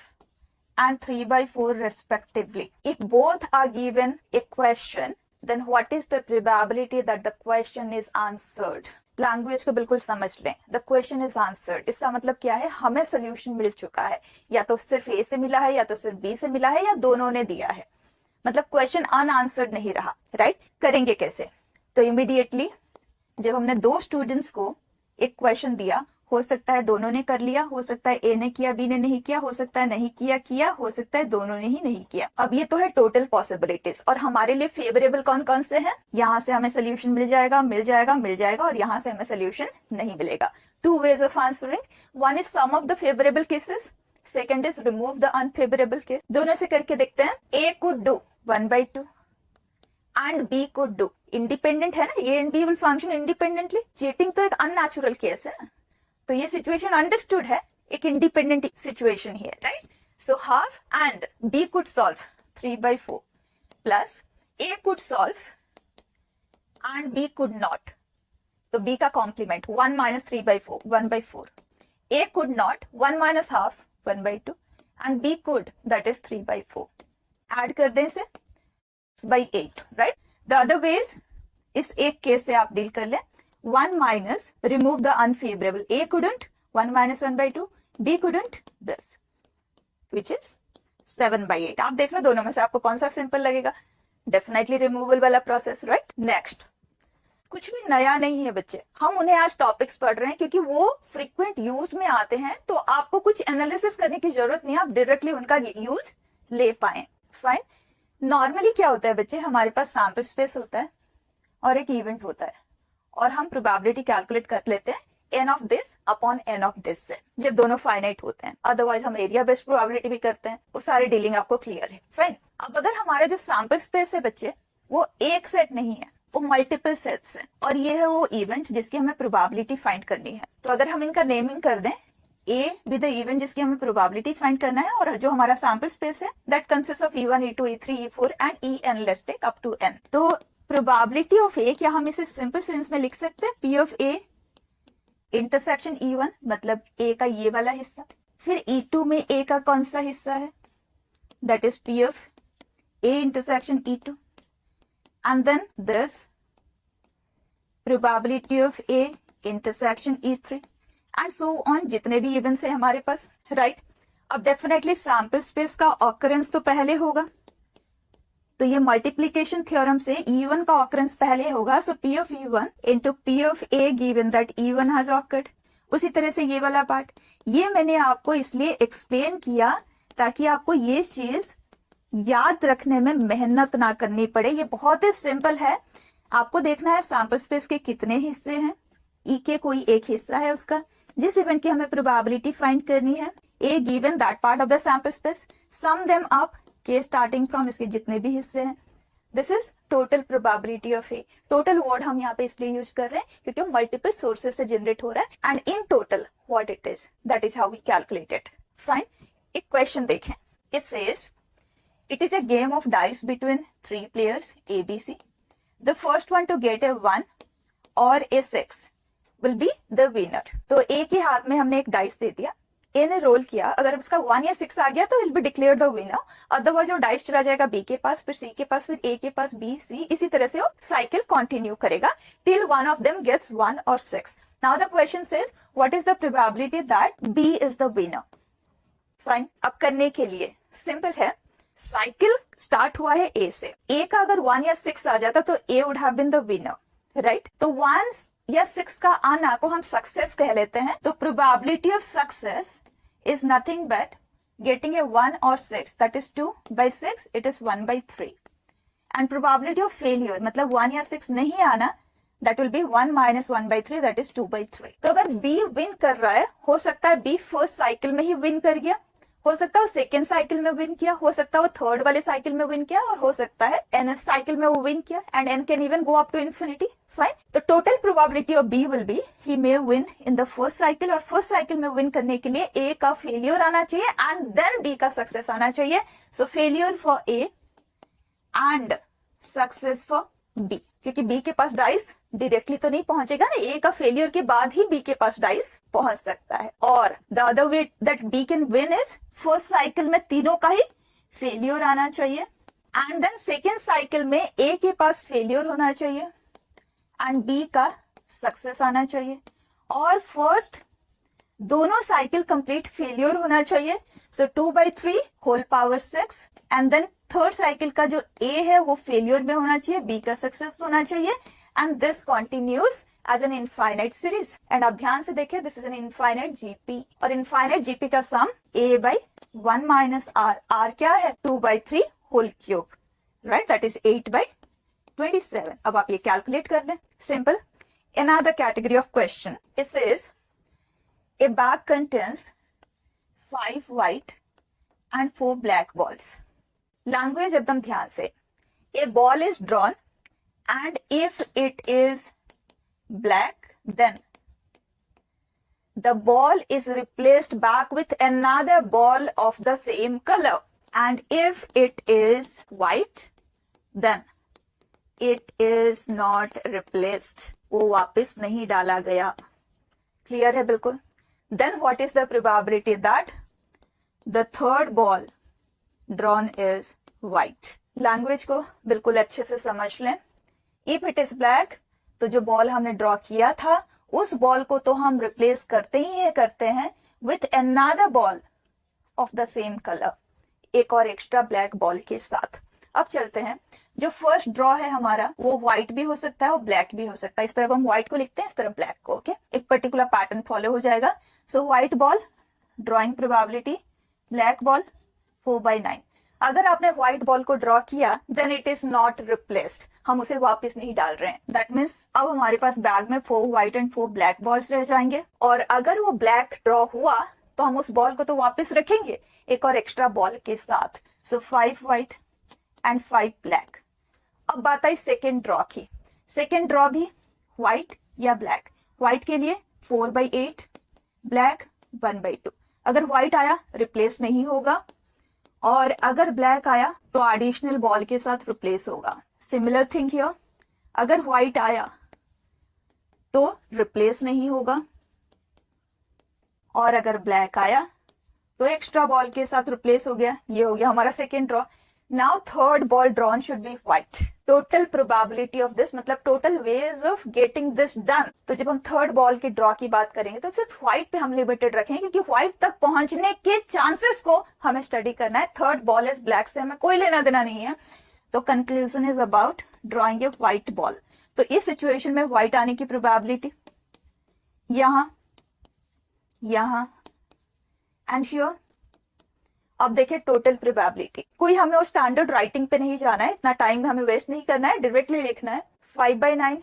and 3/4 respectively. If both are given a question, then what is the probability that the question is answered? Language को बिल्कुल समझ लें. The question is answered. इसका मतलब क्या है? हमें solution मिल चुका है, या तो सिर्फ A से मिला है या तो सिर्फ B से मिला है या दोनों ने दिया है. मतलब क्वेश्चन अनआंसर्ड नहीं रहा, राइट. करेंगे कैसे? तो इमीडिएटली जब हमने दो स्टूडेंट्स को एक क्वेश्चन दिया, हो सकता है दोनों ने कर लिया, हो सकता है A ने किया B ने नहीं किया, हो सकता है नहीं किया, हो सकता है दोनों ने ही नहीं किया. अब ये तो है टोटल पॉसिबिलिटीज, और हमारे लिए फेवरेबल कौन कौन से हैं? यहाँ से हमें सोल्यूशन मिल जाएगा, और यहाँ से हमें सोल्यूशन नहीं मिलेगा. 2 ways of answering. One is sum of the favorable cases, second is remove the unfavorable case. दोनों से करके देखते हैं. A could do 1/2 and B could do. Independent है ना, A and B will function independently. Cheating तो एक unnatural case है ना, तो ये सिचुएशन अंडरस्टूड है, एक इंडिपेंडेंट सिचुएशन ही है, right. So half and B could solve 3/4 plus A could solve and B could not. तो B का complement 1 minus 3/4 1/4. A could not 1 minus half 1/2 and B could, that is 3/4. Add कर दें इसे 6/8, right. The other ways, इस एक case से आप deal कर लें. 1 minus remove the unfavorable. A couldn't 1 minus 1/2, B couldn't this, which is 7/8. आप देख लो दोनों में से आपको कौन सा सिंपल लगेगा. डेफिनेटली रिमूवल वाला प्रोसेस, राइट. नेक्स्ट, कुछ भी नया नहीं है बच्चे, हम उन्हें आज टॉपिक्स पढ़ रहे हैं क्योंकि वो फ्रीक्वेंट यूज में आते हैं, तो आपको कुछ एनालिसिस करने की जरूरत नहीं है, आप डायरेक्टली उनका यूज ले पाए. फाइन. नॉर्मली क्या होता है बच्चे, हमारे पास सैंपल स्पेस होता है और एक इवेंट होता है, और हम प्रोबेबिलिटी कैलकुलेट कर लेते हैं n of this upon n of this से, जब दोनों फाइनाइट होते हैं. अदरवाइज हम एरिया बेस्ड प्रोबेबिलिटी भी करते हैं. वो सारी डीलिंग आपको क्लियर है. फाइन. अब अगर हमारा जो सैंपल स्पेस है बच्चे, वो एक सेट नहीं है, वो मल्टीपल सेट्स है, और ये है वो इवेंट जिसकी हमें प्रोबेबिलिटी फाइंड करनी है. तो अगर हम इनका नेमिंग कर दें, A विद द इवेंट जिसकी हमें प्रोबेबिलिटी फाइंड करना है, और जो हमारा सैंपल स्पेस है that consist of E1 E2 E3 E4 and En let's take up to n. तो प्रोबेबिलिटी ऑफ A, क्या हम इसे सिंपल सेंस में लिख सकते हैं? P of A intersection E1 मतलब A का ये वाला हिस्सा, फिर E2 में A का कौन सा हिस्सा है, that is P of A intersection E2, and then this probability of A intersection E3 and so on, जितने भी इवेंट्स है हमारे पास, राइट. अब डेफिनेटली सैंपल स्पेस का ऑकरेंस तो पहले होगा, तो ये मल्टीप्लीकेशन थ्योरम से E1 का ऑकरेंस पहले होगा, सो P of E1 into P of A given that E1 has occurred। उसी तरह से ये वाला पार्ट, ये मैंने आपको इसलिए एक्सप्लेन किया ताकि आपको ये चीज याद रखने में मेहनत ना करनी पड़े। ये बहुत ही सिंपल है। आपको देखना है सैंपल स्पेस के कितने हिस्से हैं, ई के कोई एक हिस्सा है उसका, जिस इवेंट की हमें प्रोबेबिलिटी फाइंड करनी है, A given that part of the sample space, sum them up, के स्टार्टिंग फ्रॉम, इसके जितने भी हिस्से हैं। This is total probability of A. Total word हम यहाँ पे इसलिए यूज कर रहे हैं क्योंकि वो मल्टीपल सोर्सेज से जनरेट हो रहा है, and in total what it is, that is how we calculate it. Fine, एक क्वेश्चन देखें। It says it is a game of dice between 3 players A, B, C. The first one to get a 1 or a 6 will be the winner. तो A के हाथ में हमने एक dice दे दिया, A ने रोल किया, अगर उसका 1 या 6 आ गया तो will be declared the winner, otherwise वो डाइस चला जाएगा B के पास, फिर C के पास, फिर A के पास, B, C, इसी तरह से वो साइकिल कंटिन्यू करेगा till one of them gets 1 or 6. Now the question says what is the probability that B is the winner? Fine, अब करने के लिए सिंपल है, साइकिल स्टार्ट हुआ है ए से, ए का अगर 1 या 6 आ जाता तो A would have been the winner, right. तो 1 या 6 का आना को हम सक्सेस कह लेते हैं। तो probability of success is nothing but getting a 1 और 6, that is 2/6, it is 1/3। And probability of failure मतलब 1 या 6 नहीं आना, that will be 1 - 1/3, that is 2/3। तो अगर बी विन कर रहा है, हो सकता है बी फर्स्ट साइकिल में ही विन कर गया, हो सकता है वो सेकेंड साइकिल में विन किया, हो सकता है वो थर्ड वाले साइकिल में विन किया, और हो सकता है nth साइकिल में वो विन किया, and n can even go up to infinity. Fine, तो total probability of B will be he may win in the first cycle, और फर्स्ट साइकिल में विन करने के लिए ए का फेलियर आना चाहिए एंड देन बी का सक्सेस आना चाहिए। So failure for A and success for B, क्योंकि बी के पास डाइस डायरेक्टली तो नहीं पहुंचेगा ना, ए का फेलियर के बाद ही बी के पास डाइस पहुंच सकता है। और the other way that B can win is first cycle में तीनों का ही फेलियर आना चाहिए, एंड देन सेकेंड साइकिल में ए के पास फेलियर होना चाहिए एंड बी का सक्सेस आना चाहिए, और फर्स्ट दोनों साइकिल कंप्लीट फेलियर होना चाहिए। So 2/3 whole power 6, and then third cycle का जो ए है वो फेलियर में होना चाहिए, बी का सक्सेस होना चाहिए, and this continues as an infinite series. एंड आप ध्यान से देखिए, this is an infinite GP, और इनफाइनाइट जीपी का सम a/1 - r, r क्या है 2/3 whole cube, right, that is 8/27। अब आप ये कैलकुलेट कर लें, simple. Another category of question, it says a bag contains 5 white and 4 black balls. Language एकदम ध्यान से, a ball is drawn and if it is black then the ball is replaced back with another ball of the same color, and if it is white then it is not replaced, वो वापस नहीं डाला गया। Clear है बिल्कुल। Then what is the probability that the third ball drawn is white. Language को बिल्कुल अच्छे से समझ लें। इफ इट इज ब्लैक, तो जो बॉल हमने ड्रॉ किया था उस बॉल को तो हम रिप्लेस करते हैं with another ball of the same colour, एक और एक्स्ट्रा ब्लैक बॉल के साथ। अब चलते हैं, जो फर्स्ट ड्रॉ है हमारा वो व्हाइट भी हो सकता है और ब्लैक भी हो सकता है। इस तरफ हम व्हाइट को लिखते हैं, इस तरफ ब्लैक को, ओके, एक पर्टिकुलर पैटर्न फॉलो हो जाएगा। So white ball drawing probability, black ball 4/9। अगर आपने व्हाइट बॉल को ड्रॉ किया then it is not replaced, हम उसे वापस नहीं डाल रहे हैं। दैट मीन्स अब हमारे पास बैग में 4 व्हाइट एंड 4 ब्लैक बॉल्स रह जाएंगे, और अगर वो ब्लैक ड्रॉ हुआ तो हम उस बॉल को तो वापस रखेंगे एक और एक्स्ट्रा बॉल के साथ। सो 5 व्हाइट एंड 5 ब्लैक। अब बात आई सेकेंड ड्रॉ की। सेकेंड ड्रॉ भी व्हाइट या ब्लैक। व्हाइट के लिए 4/8, ब्लैक 1/2। अगर व्हाइट आया रिप्लेस नहीं होगा, और अगर ब्लैक आया तो एडिशनल बॉल के साथ रिप्लेस होगा। सिमिलर थिंग हियर, अगर व्हाइट आया तो रिप्लेस नहीं होगा, और अगर ब्लैक आया तो एक्स्ट्रा बॉल के साथ रिप्लेस हो गया। ये हो गया हमारा second draw. Now third ball drawn should be white. Total probability of this मतलब total ways of getting this done. तो जब हम थर्ड बॉल के ड्रॉ की बात करेंगे तो सिर्फ व्हाइट पे हम लिमिटेड रखेंगे, क्योंकि व्हाइट तक पहुंचने के चांसेस को हमें स्टडी करना है। थर्ड बॉल इज ब्लैक से हमें कोई लेना देना नहीं है। तो conclusion is about drawing a white ball. तो इस सिचुएशन में व्हाइट आने की प्रोबेबिलिटी यहां एंड श्योर। अब देखिए टोटल प्रोबेबिलिटी, कोई हमें वो स्टैंडर्ड राइटिंग पे नहीं जाना है, इतना टाइम हमें वेस्ट नहीं करना है, डायरेक्टली लिखना है 5/9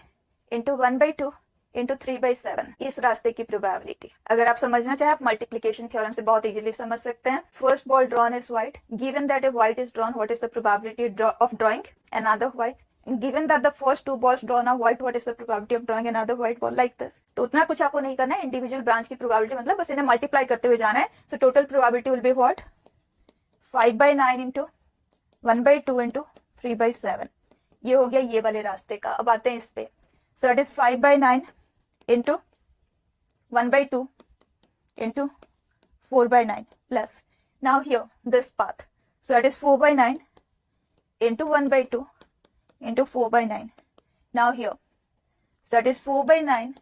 इंटू 1/2 इंटू 3/7 इस रास्ते की प्रोबेबिलिटी। अगर आप समझना चाहे आप मल्टीप्लीकेशन थ्योरम से बहुत इजीली समझ सकते हैं। First ball drawn is white, given that a white is drawn, what is the probability of drawing another white, given that the first two balls drawn are white, what is the probability of drawing another white ball, like this। तो उतना कुछ आपको नहीं करना है, individual branch की probability मतलब बस इन्हें मल्टीप्लाई करते हुए जाना है। So total probability will be what 5/9 into 1/2 into 3/7। ये हो गया ये वाले रास्ते का। अब आते हैं इस पे, सो it is 5/9 into 1/2 into 4/9 plus now here this path, so it is 4/9 into 1/2 into 4/9. Now here, so that is 4/9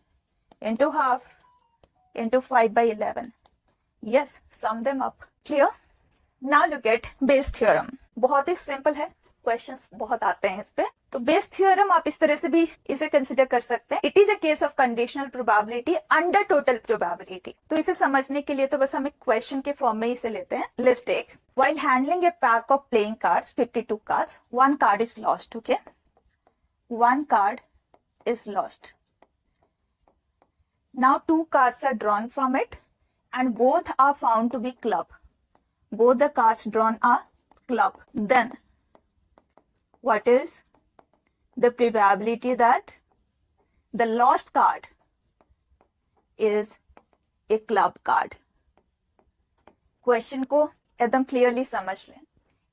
into half into 5/11. Yes, sum them up. Clear? Now look at base theorem. बहुत ही simple है, questions बहुत आते हैं इस पे। तो Bayes theorem आप इस तरह से भी इसे कंसिडर कर सकते हैं। It is a case of conditional probability under total probability. तो इसे समझने के लिए तो बस हम एक क्वेश्चन के फॉर्म में इसे लेते हैं। Let's take, while handling a pack of playing cards, 52 cards, one card is lost, okay? One card is lost. Now two cards are drawn from it and both are found to be club. Both the cards drawn are club. Then what is the probability that the lost card is a club card? Question को एकदम clearly समझ लें।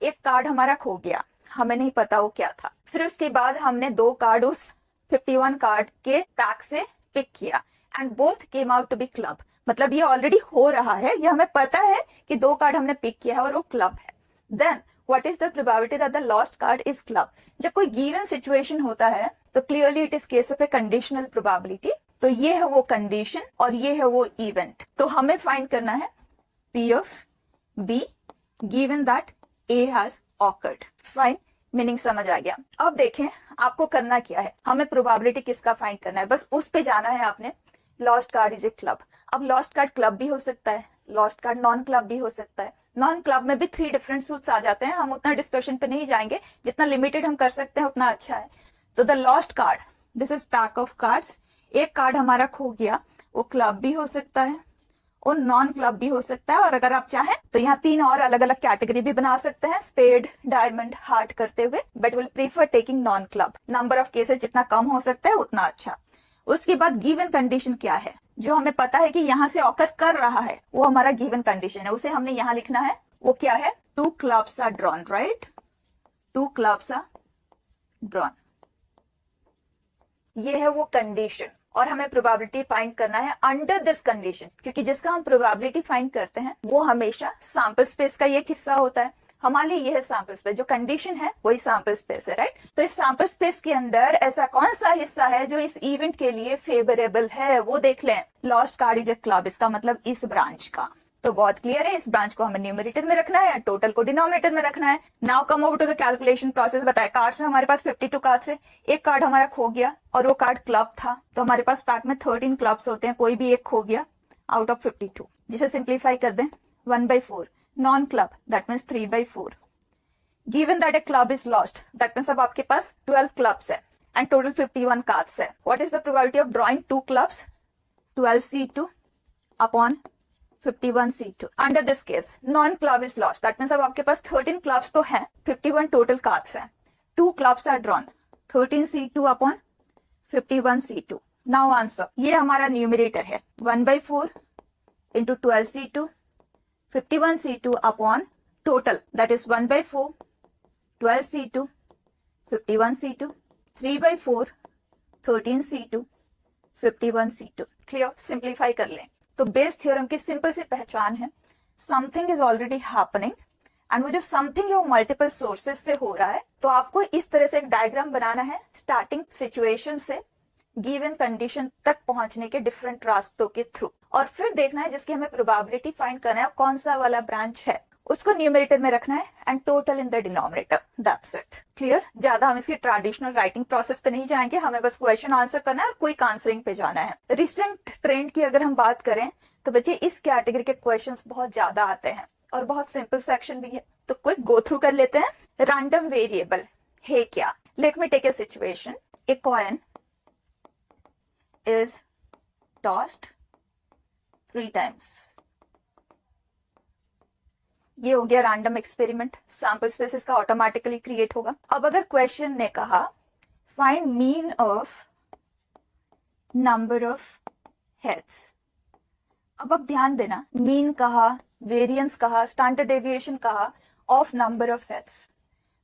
एक card हमारा खो गया, हमें नहीं पता वो क्या था। फिर उसके बाद हमने दो कार्ड उस 51 कार्ड के पैक से पिक किया and both came out to be club. मतलब ये ऑलरेडी हो रहा है, ये हमें पता है कि दो कार्ड हमने पिक किया है और वो क्लब है। Then what is the probability that the lost card is club? जब कोई गिवन सिचुएशन होता है तो clearly it is case of a conditional probability. तो ये है वो कंडीशन और ये है वो इवेंट। तो हमें फाइंड करना है P of B given that A has occurred. Fine, meaning समझ आ गया। अब देखें आपको करना क्या है, हमें प्रोबेबिलिटी किसका फाइंड करना है, बस उस पे जाना है आपने। Lost card is a club. अब लॉस्ट कार्ड क्लब भी हो सकता है, लॉस्ट कार्ड नॉन क्लब भी हो सकता है। नॉन क्लब में भी 3 डिफरेंट सूट्स आ जाते हैं, हम उतना डिस्कशन पे नहीं जाएंगे, जितना लिमिटेड हम कर सकते हैं उतना अच्छा है। तो the lost card, this is pack of cards. एक कार्ड हमारा खो गया, वो क्लब भी हो सकता है और नॉन क्लब भी हो सकता है। और अगर आप चाहें तो यहाँ 3 और अलग अलग कैटेगरी भी बना सकते हैं, स्पेड, डायमंड, हार्ट करते हुए, but will prefer taking non club. Number of cases जितना कम हो सकता है उतना अच्छा। उसके बाद गिवन कंडीशन क्या है, जो हमें पता है कि यहाँ से ऑकर कर रहा है, वो हमारा गिवन कंडीशन है, उसे हमने यहाँ लिखना है। वो क्या है? 2 clubs are drawn, right? 2 clubs are drawn, ये है वो कंडीशन। और हमें प्रोबेबिलिटी फाइंड करना है अंडर दिस कंडीशन, क्योंकि जिसका हम प्रोबेबिलिटी फाइंड करते हैं वो हमेशा सैंपल स्पेस का एक हिस्सा होता है। हमारे लिए ये है सैंपल स्पेस, जो कंडीशन है वही सैंपल स्पेस है, राइट? तो इस सैंपल स्पेस के अंदर ऐसा कौन सा हिस्सा है जो इस इवेंट के लिए फेवरेबल है, वो देख लें। Lost card is a club, इसका मतलब इस ब्रांच का। तो बहुत क्लियर है, इस ब्रांच को हमें न्यूमरेटर में रखना है, टोटल को डिनोमिनेटर में रखना है। Now come over to the calculation process. बताए कार्ड्स में हमारे पास 52 कार्ड्स है, एक कार्ड हमारा खो गया और वो कार्ड क्लब था, तो हमारे पास पैक में 13 क्लब्स होते हैं, कोई भी एक खो गया आउट ऑफ 52, जिसे सिंप्लीफाई कर दें 1/4। Non club that means 3/4। Given that A club is lost, that means अब आपके पास 12 क्लब्स है एंड टोटल 51 कार्ड्स है। What is the probability of drawing 2 clubs? 12C2 upon 51C2। Under this case non club is lost, that means अब आपके पास 13 clubs तो हैं, 51 total cards हैं, 2 clubs are drawn, 13C2 upon 51C2। Now answer, ये हमारा numerator है 1/4 into 12C2 51C2 upon total, that is 1/4 12C2 51C2 3/4 13C2 51C2। Clear? Simplify कर लें तो बेस थ्योरम की सिंपल सी पहचान है, something is already happening and वो जो समथिंग है वो मल्टीपल सोर्सेस से हो रहा है। तो आपको इस तरह से एक डायग्राम बनाना है, स्टार्टिंग सिचुएशन से गिवन कंडीशन तक पहुंचने के डिफरेंट रास्तों के थ्रू, और फिर देखना है जिसकी हमें प्रोबेबिलिटी फाइंड करना है कौन सा वाला ब्रांच है, उसको न्यूमरेटर में रखना है and total in the denominator, that's it. Clear? ज्यादा हम इसकी ट्रेडिशनल राइटिंग प्रोसेस पे नहीं जाएंगे, हमें बस क्वेश्चन आंसर करना है और क्विक आंसरिंग पे जाना है। रिसेंट ट्रेंड की अगर हम बात करें तो बच्चे इस कैटेगरी के क्वेश्चंस बहुत ज्यादा आते हैं और बहुत सिंपल सेक्शन भी है, तो क्विक गो थ्रू कर लेते हैं। रैंडम वेरिएबल है क्या? Let me take a situation, a coin is tossed 3 times। ये हो गया रैंडम एक्सपेरिमेंट, सैंपल स्पेस इसका ऑटोमेटिकली क्रिएट होगा। अब अगर क्वेश्चन ने कहा find mean of number of heads, अब आप ध्यान देना, मीन कहा, वेरिएंस कहा, स्टैंडर्ड डेविएशन कहा, ऑफ नंबर ऑफ हेड्स,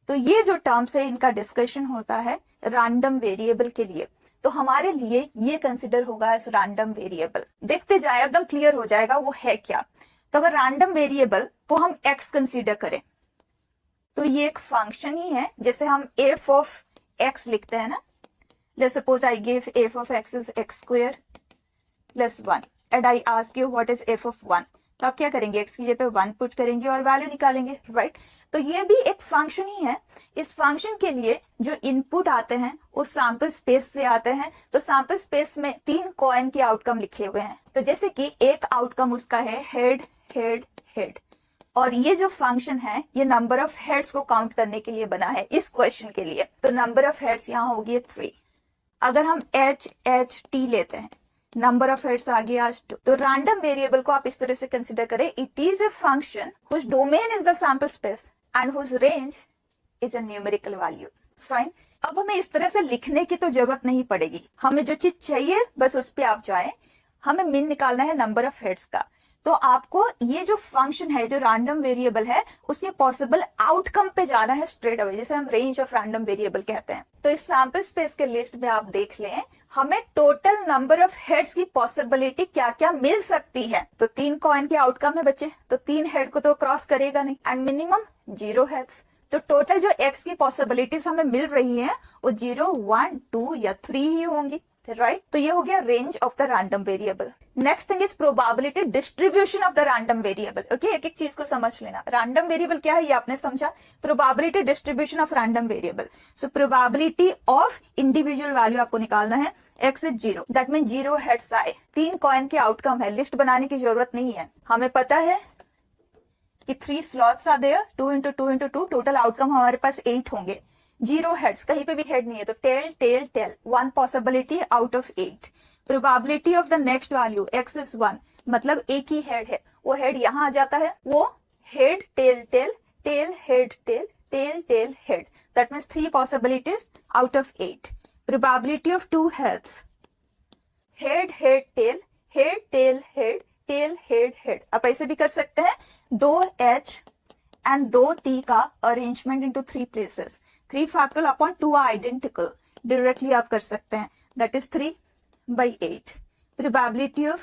तो ये जो टर्म्स है इनका डिस्कशन होता है रैंडम वेरिएबल के लिए, तो हमारे लिए ये कंसिडर होगा एज रैंडम वेरिएबल। देखते जाए, एकदम क्लियर हो जाएगा वो है क्या। तो अगर रैंडम वेरिएबल को हम x कंसीडर करें तो ये एक फंक्शन ही है, जैसे हम f ऑफ x लिखते हैं ना। Let's suppose I give f of x is x square plus 1 and I ask you what is f of 1, तो आप क्या करेंगे, x की जगह पे 1 पुट करेंगे और वैल्यू निकालेंगे, राइट? तो ये भी एक फंक्शन ही है। इस फंक्शन के लिए जो इनपुट आते हैं वो सैंपल स्पेस से आते हैं, तो सैंपल स्पेस में 3 कॉइन के आउटकम लिखे हुए हैं। तो जैसे कि एक आउटकम उसका है हेड हेड हेड, और ये जो फंक्शन है ये नंबर ऑफ हेड्स को काउंट करने के लिए बना है इस क्वेश्चन के लिए, तो नंबर ऑफ हेड्स यहाँ होगी 3। अगर हम h h t लेते हैं, नंबर ऑफ हेड्स आ गया 2। तो रैंडम वेरिएबल को आप इस तरह से कंसिडर करें, it is a function whose domain is the sample space and whose range is a numerical value. Fine, अब हमें इस तरह से लिखने की तो जरूरत नहीं पड़ेगी, हमें जो चीज चाहिए बस उस पर आप जाए। हमें मीन निकालना है नंबर ऑफ हेड्स का, तो आपको ये जो फंक्शन है, जो रैंडम वेरिएबल है, उसके पॉसिबल आउटकम पे जाना है स्ट्रेट अवे, जैसे हम रेंज ऑफ रैंडम वेरिएबल कहते हैं। तो इस सैंपल स्पेस के लिस्ट में आप देख लें हमें टोटल नंबर ऑफ हेड्स की पॉसिबिलिटी क्या क्या मिल सकती है। तो 3 कॉइन के आउटकम है बच्चे, तो 3 हेड को तो क्रॉस करेगा नहीं, एंड मिनिमम 0 हेड्स। तो टोटल जो x की पॉसिबिलिटीज हमें मिल रही है वो 0, 1, 2 या 3 ही होंगी, राइट? तो ये हो गया range of the random variable. Next thing is probability distribution of the random variable. Okay, एक एक चीज को समझ लेना। रैंडम वेरिएबल क्या है ये आपने समझा, probability distribution of random variable. So probability of individual value आपको निकालना है, x is 0, that mean 0 heads आए। 3 कॉइन के आउटकम है, लिस्ट बनाने की जरूरत नहीं है, हमें पता है कि 3 slots are there, 2 into 2 into 2, total outcome हमारे पास 8 होंगे। 0 हेड्स, कहीं पे भी हेड नहीं है, तो tail tail tail, 1 possibility out of 8। Probability of the next value x is 1, मतलब एक ही हेड है, वो हेड यहाँ आ जाता है, वो head tail tail tail head tail tail tail head, that means 3 possibilities out of 8। Probability of 2 heads, head head tail head tail head tail head head. आप ऐसे भी कर सकते हैं, 2h एंड 2t का arrangement into 3 places, 3 factorial upon 2 identical, directly आप कर सकते हैं, that is 3/8। Probability of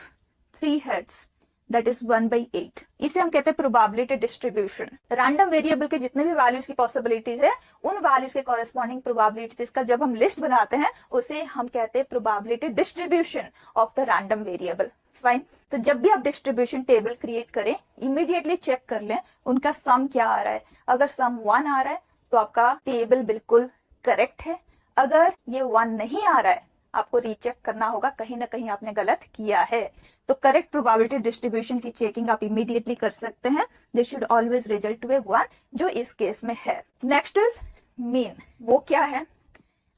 3 heads, that is 1/8। इसे हम कहते हैं प्रोबेबिलिटी डिस्ट्रीब्यूशन। रैंडम वेरिएबल के जितने भी वैल्यूज की पॉसिबिलिटीज है, उन वैल्यूज के कॉरेस्पॉन्डिंग प्रोबेबिलिटीज का जब हम लिस्ट बनाते हैं उसे हम कहते हैं probability distribution of the random variable. Fine, तो जब भी आप डिस्ट्रीब्यूशन टेबल क्रिएट करें, इमीडिएटली चेक कर लें उनका सम क्या आ रहा है। अगर सम 1 आ रहा है तो आपका टेबल बिल्कुल करेक्ट है, अगर ये 1 नहीं आ रहा है आपको रीचेक करना होगा, कहीं ना कहीं आपने गलत किया है। तो करेक्ट प्रोबेबिलिटी डिस्ट्रीब्यूशन की चेकिंग आप इमीडिएटली कर सकते हैं, this should always result to a 1, जो इस केस में है। Next is mean. वो क्या है,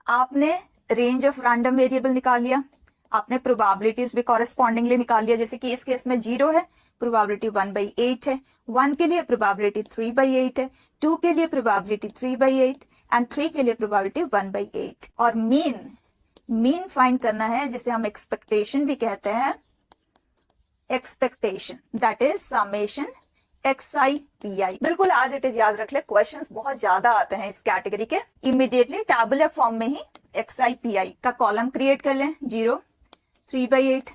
आपने रेंज ऑफ रैंडम वेरिएबल निकाल लिया, आपने प्रोबेबिलिटीज भी कॉरेस्पॉन्डिंगली निकाल लिया, जैसे कि इस केस में 0 है, प्रोबेबिलिटी 1/8 है, 1 के लिए प्रोबेबिलिटी 3/8 है, 2 के लिए प्रोबेबिलिटी 3/8 एंड 3 के लिए प्रोबेबिलिटी 1/8। और मीन फाइंड करना है, जिसे हम एक्सपेक्टेशन भी कहते हैं, expectation that is summation xi pi। बिल्कुल आज इट इज याद रख ले, क्वेश्चंस बहुत ज्यादा आते हैं इस कैटेगरी के। इमीडिएटली टैबुलर फॉर्म में ही xi pi का कॉलम क्रिएट कर लें, 0, 3/8,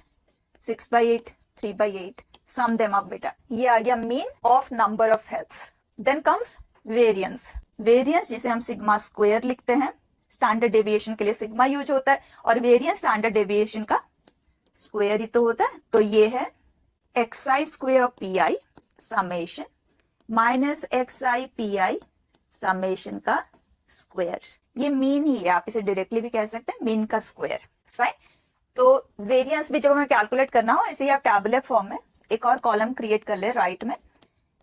6/8, 3/8, सम देम अप बेटा। ये आ गया mean of number of heads. Then comes variance. Variance जिसे हम सिग्मा स्क्वायर लिखते हैं, स्टैंडर्ड डेविएशन के लिए सिग्मा यूज होता है, और वेरिएंस स्टैंडर्ड डेविएशन का स्क्वायर ही तो होता है। तो ये है xi square pi summation minus x I P I summation का स्क्वायर। ये मीन ही है, आप इसे डायरेक्टली भी कह सकते हैं मीन का स्क्वायर। फाइन। तो वेरिएंस भी जब हमें कैलकुलेट करना हो ऐसे ही आप टैबुलर फॉर्म में एक और कॉलम क्रिएट कर ले राइट में,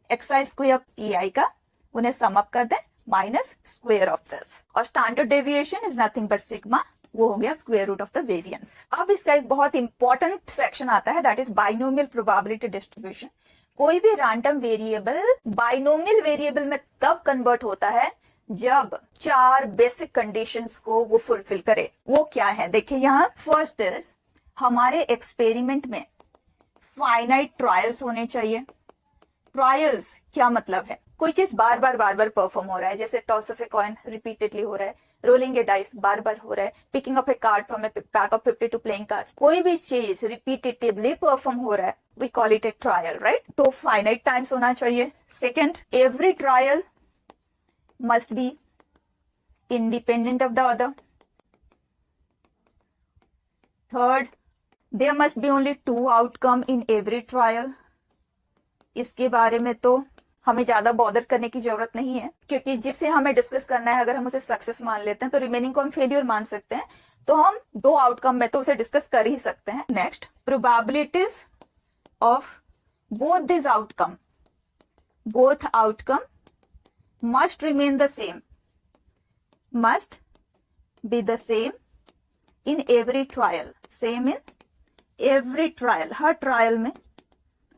x i square p i का, उन्हें सम अप कर दे माइनस स्क्वायर ऑफ दिस, और standard deviation is nothing but sigma, वो हो गया square root of the variance. अब इसका एक बहुत इंपॉर्टेंट सेक्शन आता है, that is binomial probability distribution. कोई भी रैंडम वेरिएबल बाइनोमियल वेरिएबल में तब कन्वर्ट होता है जब 4 बेसिक कंडीशंस को वो फुलफिल करे। वो क्या है देखिए यहाँ, फर्स्ट इज हमारे एक्सपेरिमेंट में फाइनाइट ट्रायल्स होने चाहिए। ट्रायल्स क्या मतलब है, कोई चीज बार बार परफॉर्म हो रहा है, जैसे toss of a coin repeatedly हो रहा है, रोलिंग ए डाइस बार बार हो रहा है, picking up a card from a pack of 52 playing cards, कोई भी चीज रिपीटेटिवली परफॉर्म हो रहा है, we call it a trial, right. तो फाइनाइट टाइम्स होना चाहिए। Second, every trial must be independent of the other. Third, there must be only 2 outcome in every trial. इसके बारे में तो हमें ज्यादा बॉदर करने की जरूरत नहीं है, क्योंकि जिसे हमें डिस्कस करना है अगर हम उसे सक्सेस मान लेते हैं तो रिमेनिंग को हम फेलियर मान सकते हैं, तो हम 2 आउटकम में तो उसे डिस्कस कर ही सकते हैं। Next, probabilities of both this outcome, both outcome must remain the same, must be the same in every trial, same in every trial, her trial में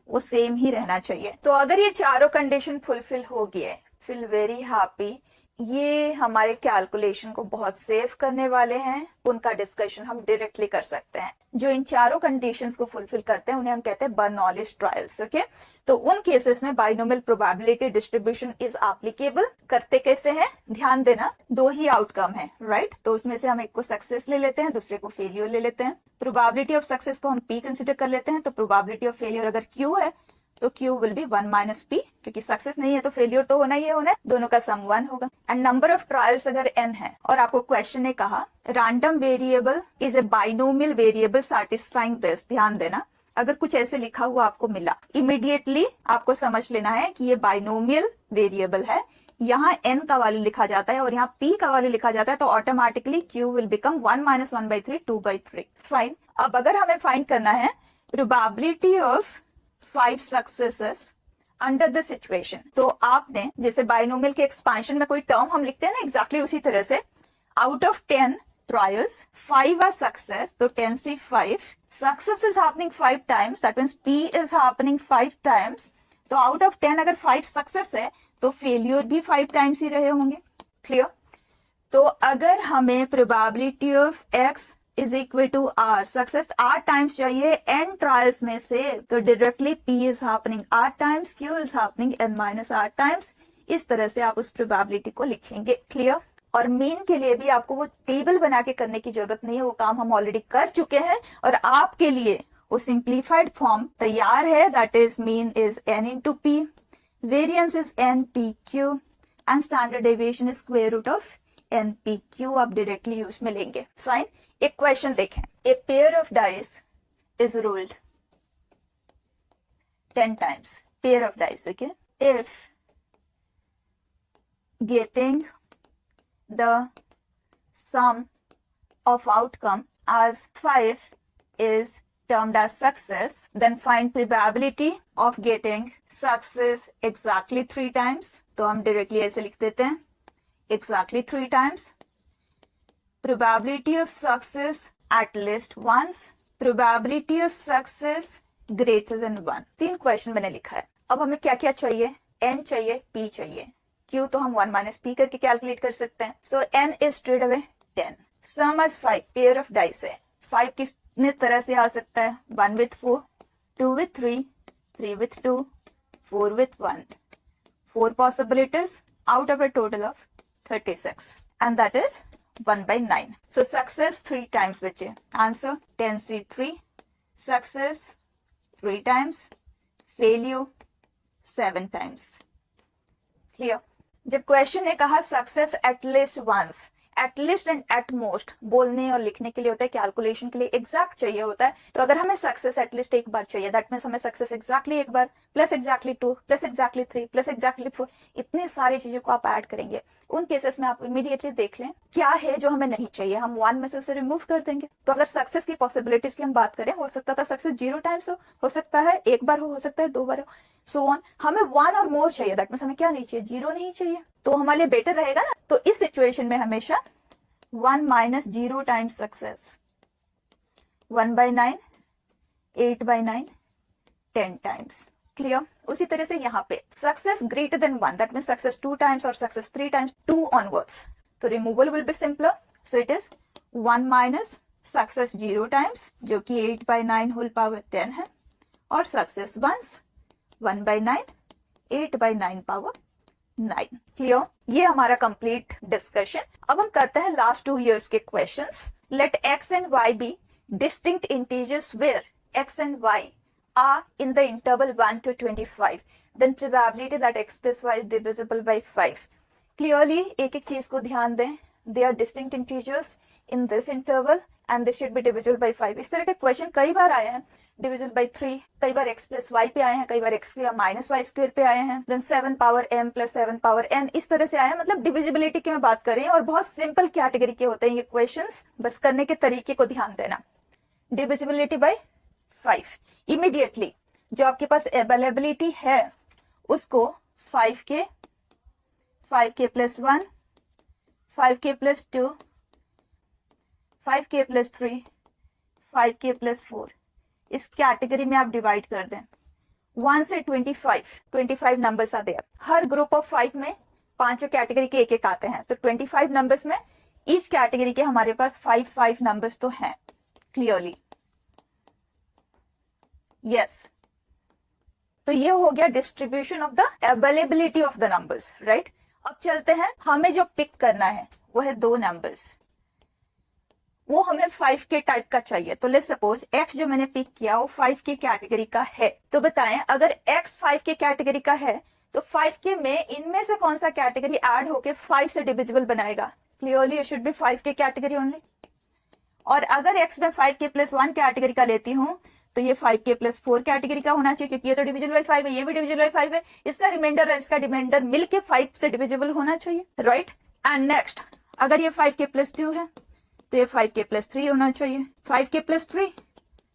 वो सेम ही रहना चाहिए। तो अगर ये चारों कंडीशन फुलफिल हो गए, फील वेरी हैप्पी, ये हमारे कैलकुलेशन को बहुत सेव करने वाले हैं, उनका डिस्कशन हम डायरेक्टली कर सकते हैं। जो इन चारों कंडीशंस को फुलफिल करते हैं उन्हें हम कहते हैं बर्नौलीज ट्रायल्स, ओके। तो उन केसेस में binomial probability distribution is applicable. करते कैसे हैं, ध्यान देना, 2 ही आउटकम है, राइट। तो उसमें से हम एक को सक्सेस ले लेते हैं, दूसरे को फेलियर ले लेते हैं। प्रोबेबिलिटी ऑफ सक्सेस को हम P कंसिडर कर लेते हैं, तो प्रोबेबिलिटी ऑफ फेलियर अगर Q है तो Q will be 1 minus P, क्योंकि सक्सेस नहीं है तो फेलियर तो होना ही है, दोनों का सम 1 होगा। एंड नंबर ऑफ ट्रायल्स अगर n है, और आपको क्वेश्चन ने कहा random variable is a binomial variable satisfying this, ध्यान देना, अगर कुछ ऐसे लिखा हुआ आपको मिला, इमीडिएटली आपको समझ लेना है कि ये बाइनोमियल वेरिएबल है। यहाँ n का वैल्यू लिखा जाता है और यहाँ p का वैल्यू लिखा जाता है, तो automatically q will become 1 minus 1/3, 2/3। Fine. अब अगर हमें फाइंड करना है probability of 5 successes under the situation, तो आपने जैसे बाइनोमियल के एक्सपेंशन में कोई टर्म हम लिखते हैं ना, एग्जैक्टली उसी तरह से out of 10 trials 5 are success, तो 10C5 success is happening 5 times, that means P is happening 5 times, तो आउट ऑफ 10 अगर 5 सक्सेस है तो फेलियर भी 5 टाइम्स ही रहे होंगे। क्लियर। तो अगर हमें probability of x is equal to r, success 8 times चाहिए n ट्रायल्स में से, तो directly p is happening 8 times, q is happening n minus 8 times. इस तरह से आप उस प्रोबेबिलिटी को लिखेंगे। क्लियर। और मीन के लिए भी आपको वो टेबल बना के करने की जरूरत नहीं है, वो काम हम ऑलरेडी कर चुके हैं और आपके लिए वो सिंप्लीफाइड फॉर्म तैयार है, that is mean is n into p, variance is n p q and standard deviation is square root of n p q, आप डायरेक्टली यूज में लेंगे। फाइन। एक क्वेश्चन देखें, a pair of dice is rolled 10 times, pair of dice, okay, if getting the sum of outcome as 5 is termed as success, then find probability of getting success exactly 3 times. तो हम directly ऐसे लिख देते हैं, exactly 3 times. Probability of success at least once. Probability of success greater than 1. 3 question मैंने लिखा है। अब हमें क्या क्या चाहिए, n चाहिए, p चाहिए, Q तो हम 1 माइनस p करके कैलकुलेट कर सकते हैं। So n is straight away 10, sum as 5, pair of dice है, 5 कितने तरह से आ सकता है, 1 with 4, 2 with 3, 3 with 2, 4 with 1, 4 possibilities out of a total of 36, and that is 1/9. So success 3 times बचे, answer 10C3, success 3 times, failure 7 times. Clear. जब question ने कहा success at least once, at least and at most बोलने और लिखने के लिए होता है, कैलकुलेशन के लिए एग्जैक्ट चाहिए होता है। तो अगर हमें सक्सेस एटलीस्ट एक बार चाहिए, दैट मीन्स हमें सक्सेस एग्जैक्टली एक बार plus exactly 2 plus exactly 3 plus exactly 4, इतनी सारी चीजों को आप ऐड करेंगे। उन केसेस में आप इमीडिएटली देख लें क्या है जो हमें नहीं चाहिए, हम 1 में से उसे रिमूव कर देंगे। तो अगर सक्सेस की पॉसिबिलिटीज की हम बात करें, हो सकता था सक्सेस 0 टाइम्स हो सकता है एक बार हो सकता है 2 बार हो, सो ऑन। हमें 1 और मोर चाहिए, दैट मीन्स हमें क्या नहीं चाहिए, 0 नहीं चाहिए। तो हमारे लिए बेटर रहेगा ना। तो इस सिचुएशन में हमेशा 1 minus 0 times success, 1/9, 8/9, 10 times. Clear. उसी तरह से यहाँ पे success greater than 1, that means success 2 times और सक्सेस 3 टाइम्स, 2 ऑनवर्ड्स। तो removal will be simpler, so it is 1 minus success 0 times जो कि 8/9 होल पावर 10 है, और सक्सेस वंस 1/9, 8/9 पावर 9। क्लियर। ये हमारा कंप्लीट डिस्कशन। अब हम करते हैं लास्ट 2 years के questions. Let x and y be distinct integers where x and y are in the interval 1 to 25, then probability that x plus y is divisible by 5. Clearly एक एक चीज को ध्यान दें, they are distinct integers in this interval and they should be divisible by 5. इस तरह के question कई बार आए हैं, divisible by 3, कई बार x plus y पे आए हैं, कई बार x square minus y square पे आए हैं, then 7 power m plus 7 power n, इस तरह से आए हैं। मतलब डिविजिबिलिटी की मैं बात कर रही हूँ और बहुत सिंपल कैटेगरी के होते हैं ये क्वेश्चंस, बस करने के तरीके को ध्यान देना। डिविजिबिलिटी बाय 5, इमीडिएटली जो आपके पास अवेलेबिलिटी है उसको 5k plus 1, 5k plus 2, 5k plus 3, 5k plus 4, इस कैटेगरी में आप डिवाइड कर दें। 1 से 25 नंबर्स आते हैं। हर ग्रुप ऑफ 5 में पांचों कैटेगरी के एक एक आते हैं, तो 25 नंबर्स में ईच कैटेगरी के हमारे पास 5 नंबर्स तो हैं क्लियरली। यस, तो ये हो गया distribution of the availability of the numbers, right. अब चलते हैं, हमें जो पिक करना है वो है 2 नंबर्स, वो हमें 5 के टाइप का चाहिए। तो लेट्स सपोज x जो मैंने पिक किया वो 5 के कैटेगरी का है। तो बताएं अगर x 5 के कैटेगरी का है तो 5 के में इनमें से कौन सा कैटेगरी ऐड होके 5 से डिविजिबल बनाएगा। क्लियरली इट शुड बी 5 के कैटेगरी ओनली। और अगर x में 5k प्लस 1 कैटेगरी का लेती हूँ तो ये 5k प्लस 4 कैटेगरी का होना चाहिए, क्योंकि ये तो डिविजिबल बाय 5 है, ये भी डिविजिबल बाय 5 है, इसका रिमाइंडर और इसका रिमाइंडर मिलके 5 से डिविजिबल होना चाहिए, राइट। एंड नेक्स्ट अगर ये 5k प्लस 2 है तो ये 5k प्लस 3 होना चाहिए, 5k plus 3,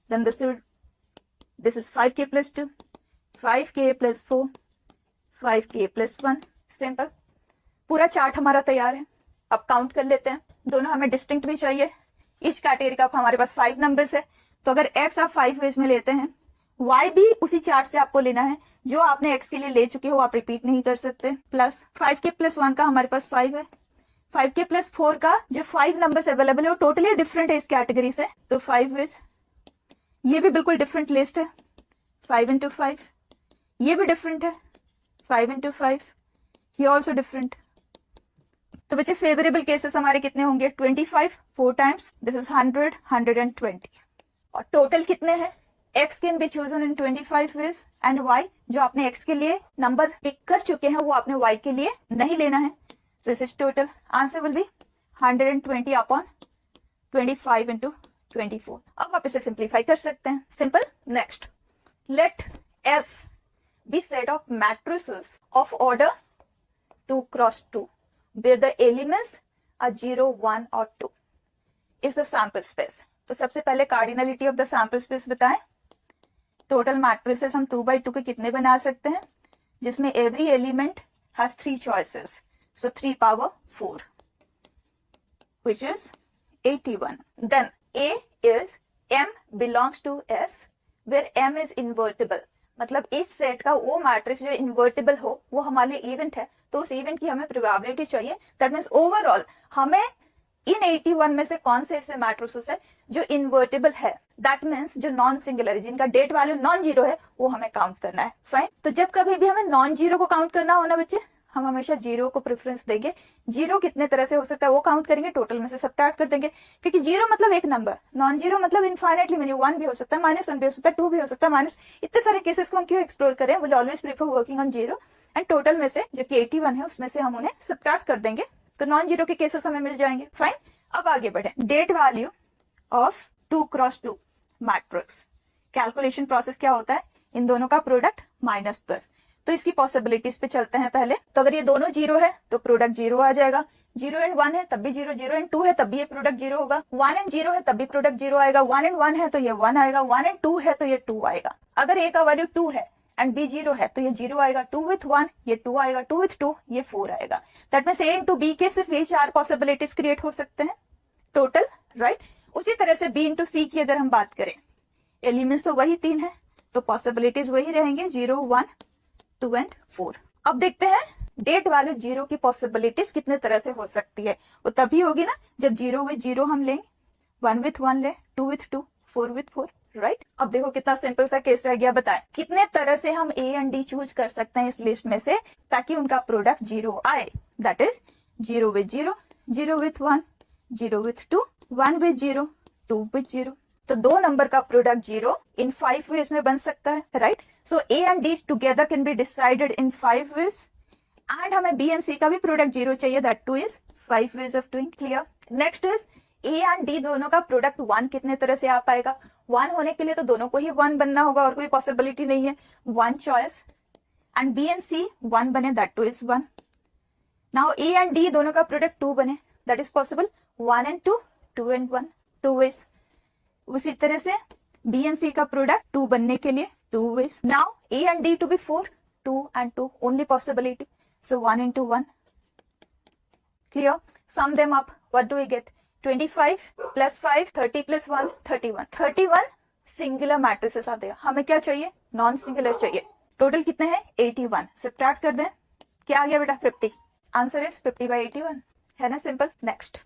then this is 5k plus 2, 5k plus 4, 5k plus 1। Simple, पूरा चार्ट हमारा तैयार है। अब काउंट कर लेते हैं, दोनों हमें डिस्टिंक्ट भी चाहिए। ईच कैटेगरी का हमारे पास 5 नंबर्स है, तो अगर x आप 5 वेज में लेते हैं, y भी उसी चार्ट से आपको लेना है, जो आपने x के लिए ले चुके हो आप रिपीट नहीं कर सकते। प्लस 5k प्लस 1 का हमारे पास 5 है, 5k प्लस 4 का जो 5 नंबर्स अवेलेबल है वो टोटली डिफरेंट है इस कैटेगरी से, तो 5 वेज। ये भी बिल्कुल डिफरेंट लिस्ट है, 5 इंटू 5, ये भी डिफरेंट है, 5 इंटू 5, ये ऑल्सो डिफरेंट। तो बच्चे फेवरेबल केसेस हमारे कितने होंगे, 25 4 टाइम्स, दिस इज 100, 120। और टोटल कितने हैं, x can be chosen in 25 ways and y जो आपने x के लिए नंबर पिक कर चुके हैं वो आपने y के लिए नहीं लेना है। So this is total answer will be 120 upon 25 into 24। अब आप इसे सिंप्लीफाई कर सकते हैं, simple. Next, let S be set of matrices of order 2 cross 2 where the elements are 0, 1 और 2 is the sample space। तो सबसे पहले cardinality of the sample space बताएं। टोटल मैट्रिसेस हम 2 by 2 के कितने बना सकते हैं, जिसमें every element has 3 choices, so 3 power 4 which is 81। Then A is M belongs to S where M is invertible, मतलब इस सेट का वो मैट्रिक्स जो इन्वर्टिबल हो वो हमारे लिए इवेंट है, तो उस इवेंट की हमें प्रोबेबिलिटी चाहिए। दैट मीन्स ओवरऑल हमें इन 81 में से कौन से ऐसे मैट्रिसेस है जो इन्वर्टिबल है, दैट मीन्स जो नॉन सिंगुलर है, जिनका डेट वैल्यू नॉन जीरो है, वो हमें काउंट करना है। फाइन। तो जब कभी भी हमें नॉन जीरो को काउंट करना हो ना बच्चे, हम हमेशा जीरो को प्रेफरेंस देंगे। जीरो कितने तरह से हो सकता है वो काउंट करेंगे, टोटल में से सबट्रैक्ट कर देंगे, क्योंकि जीरो मतलब एक नंबर, नॉन जीरो मतलब इनफाइनाइटली मेनी, 1 भी हो सकता है, -1 भी हो सकता है, 2 भी हो सकता है, माइनस, इतने सारे केसेस को हम क्यों एक्सप्लोर करें। Will always prefer working on zero and total में से जो कि 81 है उसमें से हम उन्हें सबट्रैक्ट कर देंगे तो नॉन जीरो के केसेस हमें मिल जाएंगे। फाइन, अब आगे बढ़े। Det value of 2x2 matrix calculation process क्या होता है, इन दोनों का प्रोडक्ट माइनस प्लस। तो इसकी पॉसिबिलिटीज पे चलते हैं पहले। तो अगर ये दोनों जीरो है तो प्रोडक्ट जीरो आ जाएगा, 0 एंड 1 है तब भी जीरो, 0 एंड 2 है तब भी ये प्रोडक्ट जीरो होगा, 1 एंड 0 है तब भी प्रोडक्ट जीरो आएगा, 1 एंड 1 है तो ये 1 आएगा, 1 एंड 2 है तो ये 2 आएगा। अगर ए का वैल्यू 2 है एंड बी जीरो है तो ये जीरो आएगा, 2 विथ 1 ये 2 आएगा, 2 विथ 2 ये 4 आएगा। That means A into B के सिर्फ ये 4 पॉसिबिलिटीज क्रिएट हो सकते हैं टोटल, राइट। उसी तरह से बी इंटू सी की अगर हम बात करें, एलिमेंट्स तो वही 3 है तो पॉसिबिलिटीज वही रहेंगे, 0, 1, 2 एंड 4। अब देखते हैं डेट वैल्यू जीरो की पॉसिबिलिटीज कितने तरह से हो सकती है। वो तभी होगी ना जब 0 विथ 0 हम लें, 1 विथ 1 ले, 2 विथ 2, 4 विथ 4, राइट। अब देखो कितना सिंपल सा केस रह गया, बताएं कितने तरह से हम ए एंड डी चूज कर सकते हैं इस लिस्ट में से ताकि उनका प्रोडक्ट जीरो आए। That is 0 with 0, 0 with 1, 0 with 2, 1 with 0, 2 with 0। तो दो नंबर का प्रोडक्ट जीरो इन 5 वेज में बन सकता है, right. So A and D together can be decided in 5 ways and हमें बी एंड सी का भी प्रोडक्ट जीरो चाहिए, that too is 5 ways of doing. Clear. Next is A and D दोनों का प्रोडक्ट 1 कितने तरह से आ पाएगा। 1 होने के लिए तो दोनों को ही 1 बनना होगा और कोई पॉसिबिलिटी नहीं है, 1 choice. And B and C 1 बने, that too is 1। Now A and D दोनों का प्रोडक्ट 2 बने, that is possible, 1 and 2, 2 and 1, 2 ways. उसी तरह से बी एंड सी का प्रोडक्ट 2 बनने के लिए 2 ways. Now A and D to be 4, 2 and 2 only possibility, so 1 into 1. Clear? Sum them up. What do we get? 25 plus 5, 30 plus 1, 31. 31 singular matrices आते हैं। हमें क्या चाहिए, नॉन सिंगुलर चाहिए। टोटल कितने हैं, 81। सब्ट्रैक्ट कर दें, क्या आ गया बेटा, 50। आंसर इज 50/81, है ना, simple. Next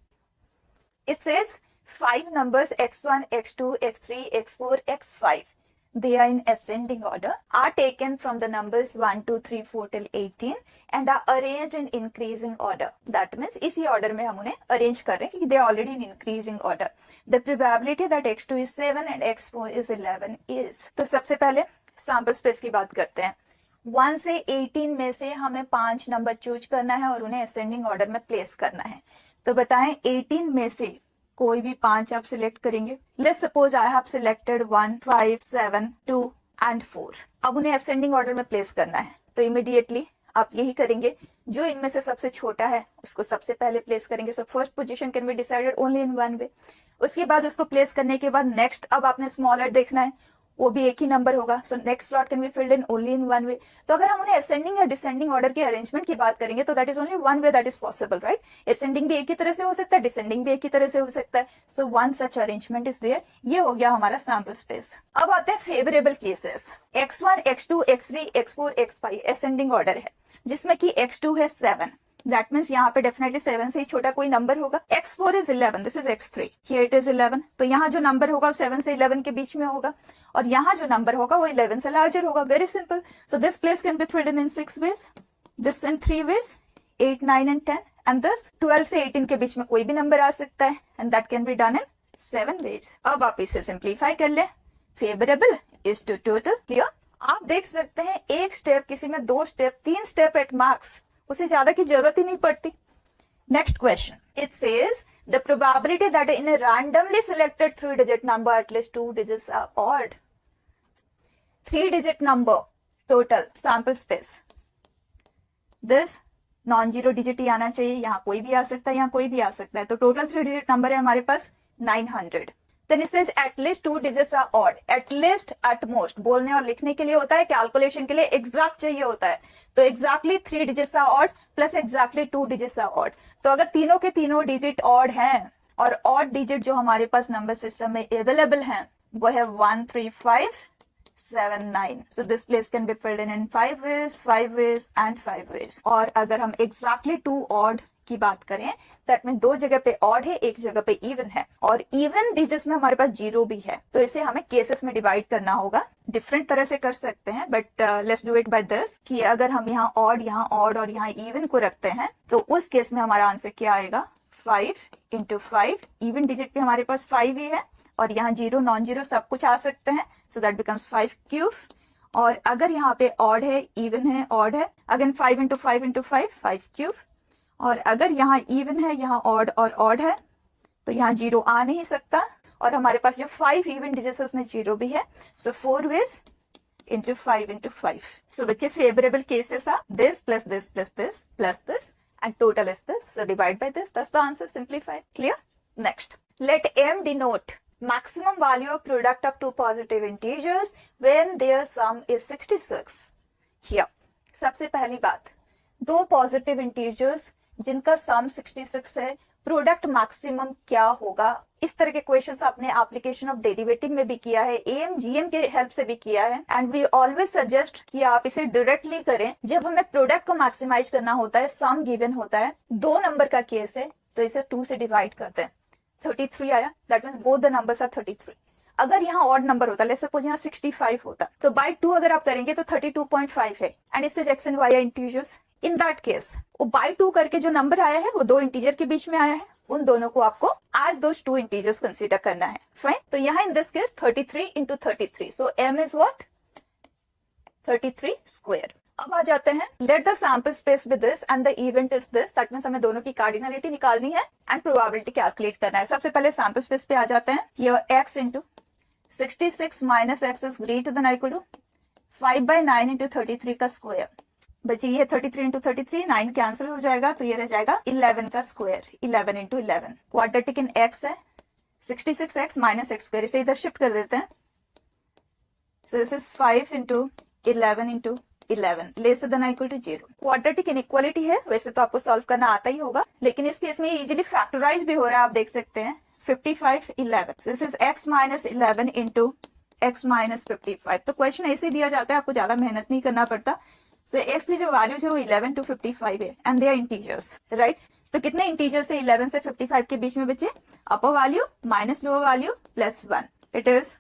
it says 5 numbers x1, x2, x3, x4, x5, they are in ascending order, are taken from the numbers 1, 2, 3, 4 till 18 and are arranged in increasing order. That means इसी order में हम उन्हें arrange कर रहे हैं क्योंकि they are already in increasing order. The probability that x2 is 7 and x4 is 11 is. तो सबसे पहले sample space की बात करते हैं। 1 से 18 में से हमें 5 नंबर चूज करना है और उन्हें ascending order में प्लेस करना है। तो बताएं 18 में से कोई भी 5 आप सिलेक्ट करेंगे। Let's suppose I have selected 1, 5, 7, 2 and 4। अब उन्हें असेंडिंग ऑर्डर में प्लेस करना है तो इमीडिएटली आप यही करेंगे, जो इनमें से सबसे छोटा है उसको सबसे पहले प्लेस करेंगे। So first position can be decided only in 1 वे। उसके बाद उसको प्लेस करने के बाद नेक्स्ट अब आपने स्मॉलर देखना है, वो भी एक ही नंबर होगा। So next slot can be filled in only in 1 वे। तो अगर हम उन्हें असेंडिंग या डिसेंडिंग ऑर्डर के अरेंजमेंट की बात करेंगे तो that is only 1 way that is possible, right. Ascending भी एक ही तरह से हो सकता है, डिसेंडिंग भी एक ही तरह से हो सकता है। सो 1 सच अरेंजमेंट इज देयर। ये हो गया हमारा सैंपल स्पेस। अब आते हैं favourable cases. x1, x2, x3, x4, x5 ascending order है जिसमें कि x2 है 7, दैट मीन्स यहाँ पे डेफिनेटली 7 से ही छोटा कोई नंबर होगा। x4 is 11, this is x3, here it is 11। तो यहाँ जो नंबर होगा 7 से 11 के बीच में होगा और यहाँ जो नंबर होगा वो 11 से लार्जर होगा। Very simple. So this place can be filled in 6 ways, this in 3 ways, 8, 9 and 10 and this 12 से 18 के बीच में कोई भी नंबर आ सकता है and that can be done in 7 ways. अब आप इसे सिंप्लीफाई कर ले। Favourable is to total. Clear. आप देख सकते हैं एक स्टेप, किसी में 2 स्टेप, 3 स्टेप एट मार्क्स, उसे ज्यादा की जरूरत ही नहीं पड़ती। Next question, it says the probability that in a randomly selected 3-digit number at least 2 digits are odd. 3-digit number total sample space, this non zero digit ही आना चाहिए। यहाँ कोई भी आ सकता है, यहाँ कोई भी आ सकता है। तो टोटल 3-digit नंबर है हमारे पास 900। Then it says at least 2 digits are odd. At least, at most बोलने और लिखने के लिए होता है, कैलकुलेशन के लिए एग्जैक्ट चाहिए होता है। तो exactly 3 digits are odd plus exactly 2 digits are odd। तो अगर तीनों के तीनों डिजिट ऑड हैं और ऑड डिजिट जो हमारे पास नंबर सिस्टम में अवेलेबल हैं वो है 1, 3, 5, 7, 9। So this place can be filled in 5 ways, 5 ways and 5 ways। और अगर हम एग्जैक्टली 2 ऑड की बात करें दैट मीन 2 जगह पे ऑड है, 1 जगह पे इवन है और इवन डिजिट्स में हमारे पास 0 भी है। तो इसे हमें केसेस में डिवाइड करना होगा। डिफरेंट तरह से कर सकते हैं but let's do it by this कि अगर हम यहाँ ऑड और यहाँ इवन को रखते हैं तो उस केस में हमारा आंसर क्या आएगा, 5 into 5। इवन डिजिट पे हमारे पास 5 ही है और यहाँ 0, नॉन जीरो सब कुछ आ सकते हैं। So that becomes 5 cube. और अगर यहाँ पे ऑड है, इवन है, ऑड है, अगेन 5 into 5 into 5, 5 क्यूब। और अगर यहाँ इवन है, यहाँ ऑड और ऑड है, तो यहाँ 0 आ नहीं सकता, और हमारे पास जो 5 इवन डिजिट्स है उसमें 0 भी है। सो 4 ways into 5 into 5. So बच्चे favorable cases are this plus this plus this plus this and total is this. So divide by this. That's the answer. Simplified. Clear? Next. Let M denote maximum value of product of two positive integers when their sum is 66. Here. सबसे पहली बात, दो positive integers जिनका सम 66 है, product maximum क्या होगा? इस तरह के क्वेश्चंस आपने एप्लीकेशन ऑफ डेरिवेटिव में भी किया है, एएम जीएम के हेल्प से भी किया है, एंड वी ऑलवेज सजेस्ट कि आप इसे डायरेक्टली करें। जब हमें प्रोडक्ट को मैक्सिमाइज करना होता है, सम गिवन होता है, 2 नंबर का केस है, तो इसे 2 से डिवाइड करते हैं। 33 आया, that means both the numbers are 33। अगर यहाँ ऑड नंबर होता, लेट्स सपोज यहाँ 65 होता, तो बाय 2 अगर आप करेंगे तो 32.5 है, एंड इससे X and Y are integers. In that case वो बाय 2 करके जो नंबर आया है वो 2 इंटीजर के बीच में आया है, उन दोनों को आपको एज दोस 2 इंटीजर्स कंसीडर करना है। फाइन, तो यहाँ in this case 33 into 33, so m is what 33 square. अब आ जाते हैं, let the sample space with this and the event is this, that means हमें दोनों की कार्डिनलिटी निकालनी है एंड प्रोबेबिलिटी कैलकुलेट करना है। सबसे पहले सैंपल स्पेस पे आ जाते हैं। Here x into 66 minus x is greater than or equal to 5/9 into 33 का स्क्वायर। बच्चे ये 33 into 33, 9 कैंसिल हो जाएगा, तो ये रह जाएगा 11 का square, 11 into 11। Quadratic in x है 66x minus x स्क्वायर, इसे इधर शिफ्ट कर देते हैं। So this is 5 into 11 into 11 lesser than equal to 0। Quadratic inequality है, वैसे तो आपको सॉल्व करना आता ही होगा, लेकिन इस केस में इजीली फैक्टराइज भी हो रहा है, आप देख सकते हैं। 55 11, so this is x minus 11 into x minus 55। तो क्वेश्चन ऐसे दिया जाता है, आपको ज्यादा मेहनत नहीं करना पड़ता। सो x की जो वैल्यूज है वो 11 to 55 है, and they are integers, right. तो कितने इंटीजर्स है 11 से 55 के बीच में बच्चे? अपर value minus lower value plus 1, it is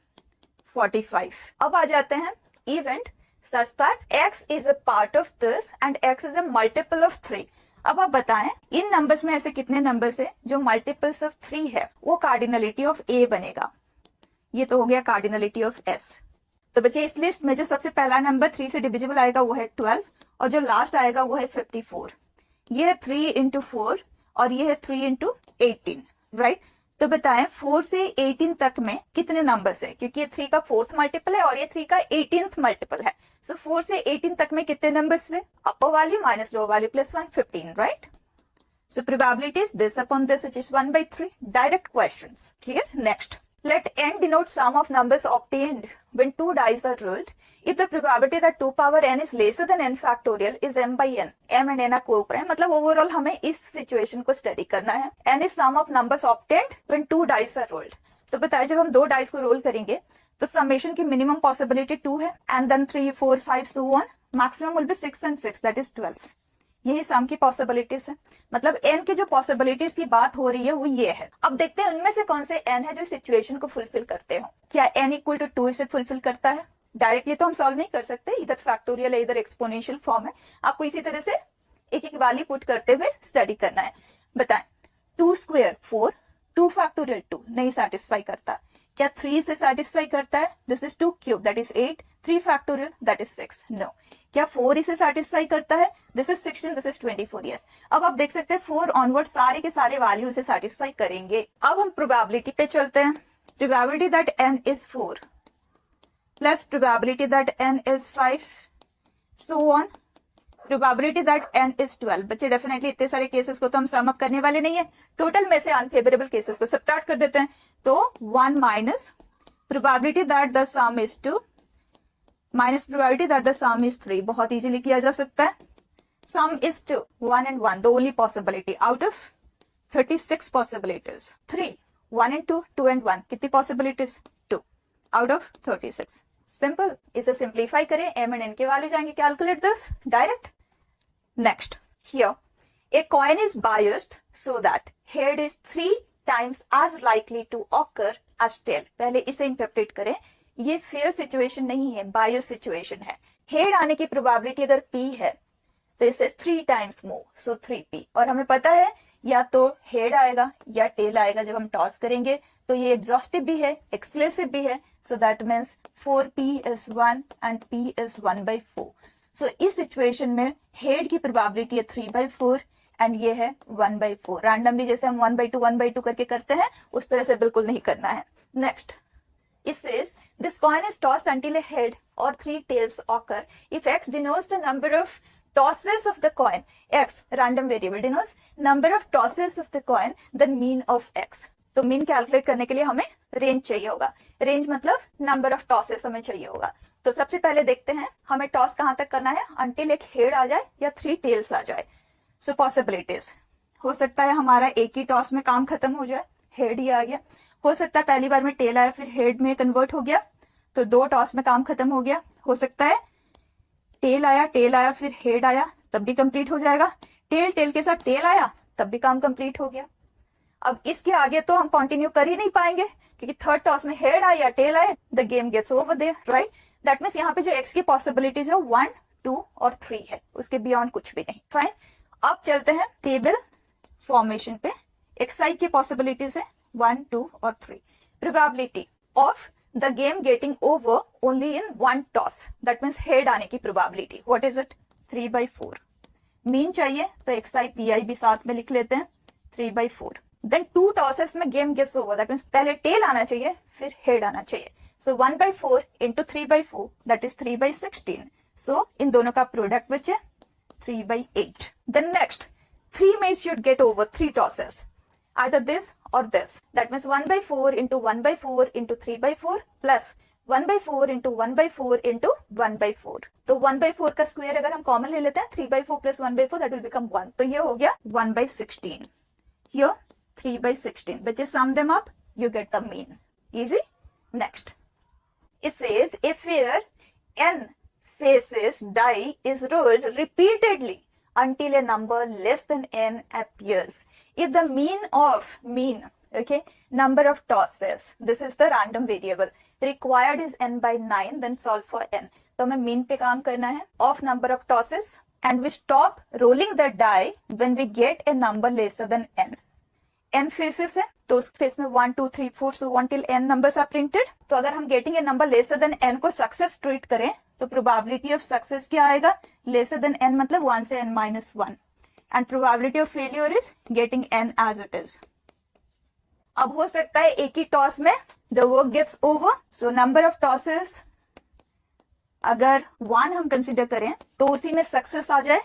45। अब आ जाते हैं event such that x is a part of this and x is a multiple of 3। अब आप बताएं, इन नंबर्स में ऐसे कितने नंबर्स है जो मल्टीपल्स ऑफ 3 है, वो कार्डिनलिटी ऑफ a बनेगा। ये तो हो गया कार्डिनलिटी ऑफ s। तो बच्चे इस लिस्ट में जो सबसे पहला नंबर 3 से डिविजिबल आएगा वो है 12, और जो लास्ट आएगा वो है 54। ये है 3 into 4 और ये है 3 into 18, राइट। तो बताएं 4 से 18 तक में कितने नंबर्स है, क्योंकि ये 3 का 4th मल्टीपल है और ये 3 का 18th मल्टीपल है। सो 4 से 18 तक में कितने नंबर्स हुए? अपर value minus lower value plus 1, 15, right. So probability is this upon this, which is 1/3। Direct questions, clear. Next, let n denote sum of numbers obtained when 2 dice are rolled if the probability that 2 power n is lesser than n factorial is m by n। m and n are co-prime, मतलब overall हमें इस situation को study करना है। n is sum of numbers obtained when 2 dice are rolled। तो बताइए जब हम 2 डाइस को रोल करेंगे तो समेशन की मिनिमम पॉसिबिलिटी 2 है, and then 3 4 5 so on, maximum will be 6 and 6, that is 12। यही सम की पॉसिबिलिटीज है, मतलब n की जो पॉसिबिलिटीज की बात हो रही है वो ये है। अब देखते हैं उनमें से कौन से n है जो सिचुएशन को फुलफिल करते हो। क्या n इक्वल टू 2 इसे फुलफिल करता है? डायरेक्टली तो हम सॉल्व नहीं कर सकते, इधर फैक्टोरियल है इधर एक्सपोनेंशियल फॉर्म है, आपको इसी तरह से एक एक वैल्यू पुट करते हुए स्टडी करना है। बताएं 2 स्क्वायर 4, 2 फैक्टोरियल 2 नहीं सेटिस्फाई करता। क्या 3 से सेटिस्फाई करता है? This is 2 cube that is 8, 3 factorial that is 6, no. क्या 4 इसे सेटिस्फाई करता है? This is 16, this is 24, yes. अब आप देख सकते हैं 4 ऑनवर्ड सारे के सारे वैल्यू इसे सेटिस्फाई करेंगे। अब हम प्रोबेबिलिटी पे चलते हैं। Probability that n is 4 plus probability that n is 5 so on, probability that n is 12। बच्चे डेफिनेटली इतने सारे केसेस को तो हम सम अप करने वाले नहीं है, टोटल में से अनफेवरेबल केसेस को सबट्रैक्ट कर देते हैं। तो 1 minus probability that the some is 2 minus probability that the some is 3। बहुत इजीली किया जा सकता है। सम is 2, 1 and 1, the only possibility out of 36 possibilities. 3, 1 and 2, 2 and 1, कितनी पॉसिबिलिटीज? 2 out of 36। सिंपल, इसे सिंप्लीफाई करें, m and n के value जाएंगे, calculate this direct. Next, here, a coin is biased so that head is 3 times as likely to occur as tail। पहले इसे interpret करें, ये fair situation नहीं है, बायस सिचुएशन है। हेड आने की प्रोबेबिलिटी अगर p है तो इसे 3 times more, so 3p। और हमें पता है या तो हेड आएगा या टेल आएगा जब हम टॉस करेंगे, तो ये एग्जॉस्टिव भी है एक्सक्लूसिव भी है, so that means 4p is 1 and p is 1/4। सो इस सिचुएशन में हेड की प्रोबेबिलिटी है 3/4 एंड ये है 1/4। रैंडमली जैसे हम 1/2 करके करते हैं उस तरह से बिल्कुल नहीं करना है। Next, it says this coin is tossed until a head or 3 tails occur if x denotes the number of tosses of the coin, x random variable denotes number of tosses of the coin, the mean of x। तो mean calculate करने के लिए हमें range चाहिए होगा। Range मतलब number of tosses हमें चाहिए होगा। तो सबसे पहले देखते हैं हमें टॉस कहां तक करना है, अंटिल एक हेड आ जाए या 3 टेल्स आ जाए। सो पॉसिबिलिटीज, हो सकता है हमारा एक ही टॉस में काम खत्म हो जाए, हेड ही आ गया। हो सकता है पहली बार में टेल आया फिर हेड में कन्वर्ट हो गया तो 2 टॉस में काम खत्म हो गया। हो सकता है टेल आया फिर हेड आया तब भी कंप्लीट हो जाएगा। टेल के साथ टेल आया तब भी काम कंप्लीट हो गया। अब इसके आगे तो हम कंटिन्यू कर ही नहीं पाएंगे क्योंकि थर्ड टॉस में हेड आए या टेल आए, the game gets over there, right. That means यहाँ पे जो एक्स की पॉसिबिलिटीज है 1, 2 और 3 है, उसके बियॉन्ड कुछ भी नहीं। फाइन, अब चलते हैं टेबल फॉर्मेशन पे। एक्सआई की पॉसिबिलिटीज है 1, 2 और 3। Probability of the game getting over only in 1 toss, that means head आने की probability, what is it, 3/4। Mean चाहिए तो एक्सआई पीआई भी साथ में लिख लेते हैं, 3/4। देन 2 टॉसेस में game gets over, that means पहले टेल आना चाहिए फिर हेड आना चाहिए। So 1/4 into 3/4 that is 3/16। So इन दोनों का प्रोडक्ट बचे 3/8। Then next, 3 mates should get over 3 tosses, either this or this, that means 1/4 into 1/4 into 3/4 plus 1/4 into 1/4 into 1/4। तो 1/4 का स्क्वायर अगर हम कॉमन ले लेते हैं 3/4 plus 1/4 that will become 1, तो ये हो गया 1/16। Here 3/16, which is sum them up, you get the mean. Easy? Next, it says if here n faces die is rolled repeatedly until a number less than n appears. If the mean, okay, number of tosses, this is the random variable, required is n/9, then solve for n. तो हमें mean पे काम करना है of number of tosses and we stop rolling the die when we get a number lesser than n. n faces है तो उस face में 1, 2, 3, 4 so on till n numbers are printed। तो अगर हम getting a number lesser than n को success treat करें तो प्रोबेबिलिटी ऑफ सक्सेस क्या आएगा, लेसर देन n मतलब 1 से n-1 and probability of failure is getting n as it is. अब हो सकता है एक ही टॉस में the work gets over, so number of tosses अगर 1 हम कंसिडर करें तो उसी में सक्सेस आ जाए,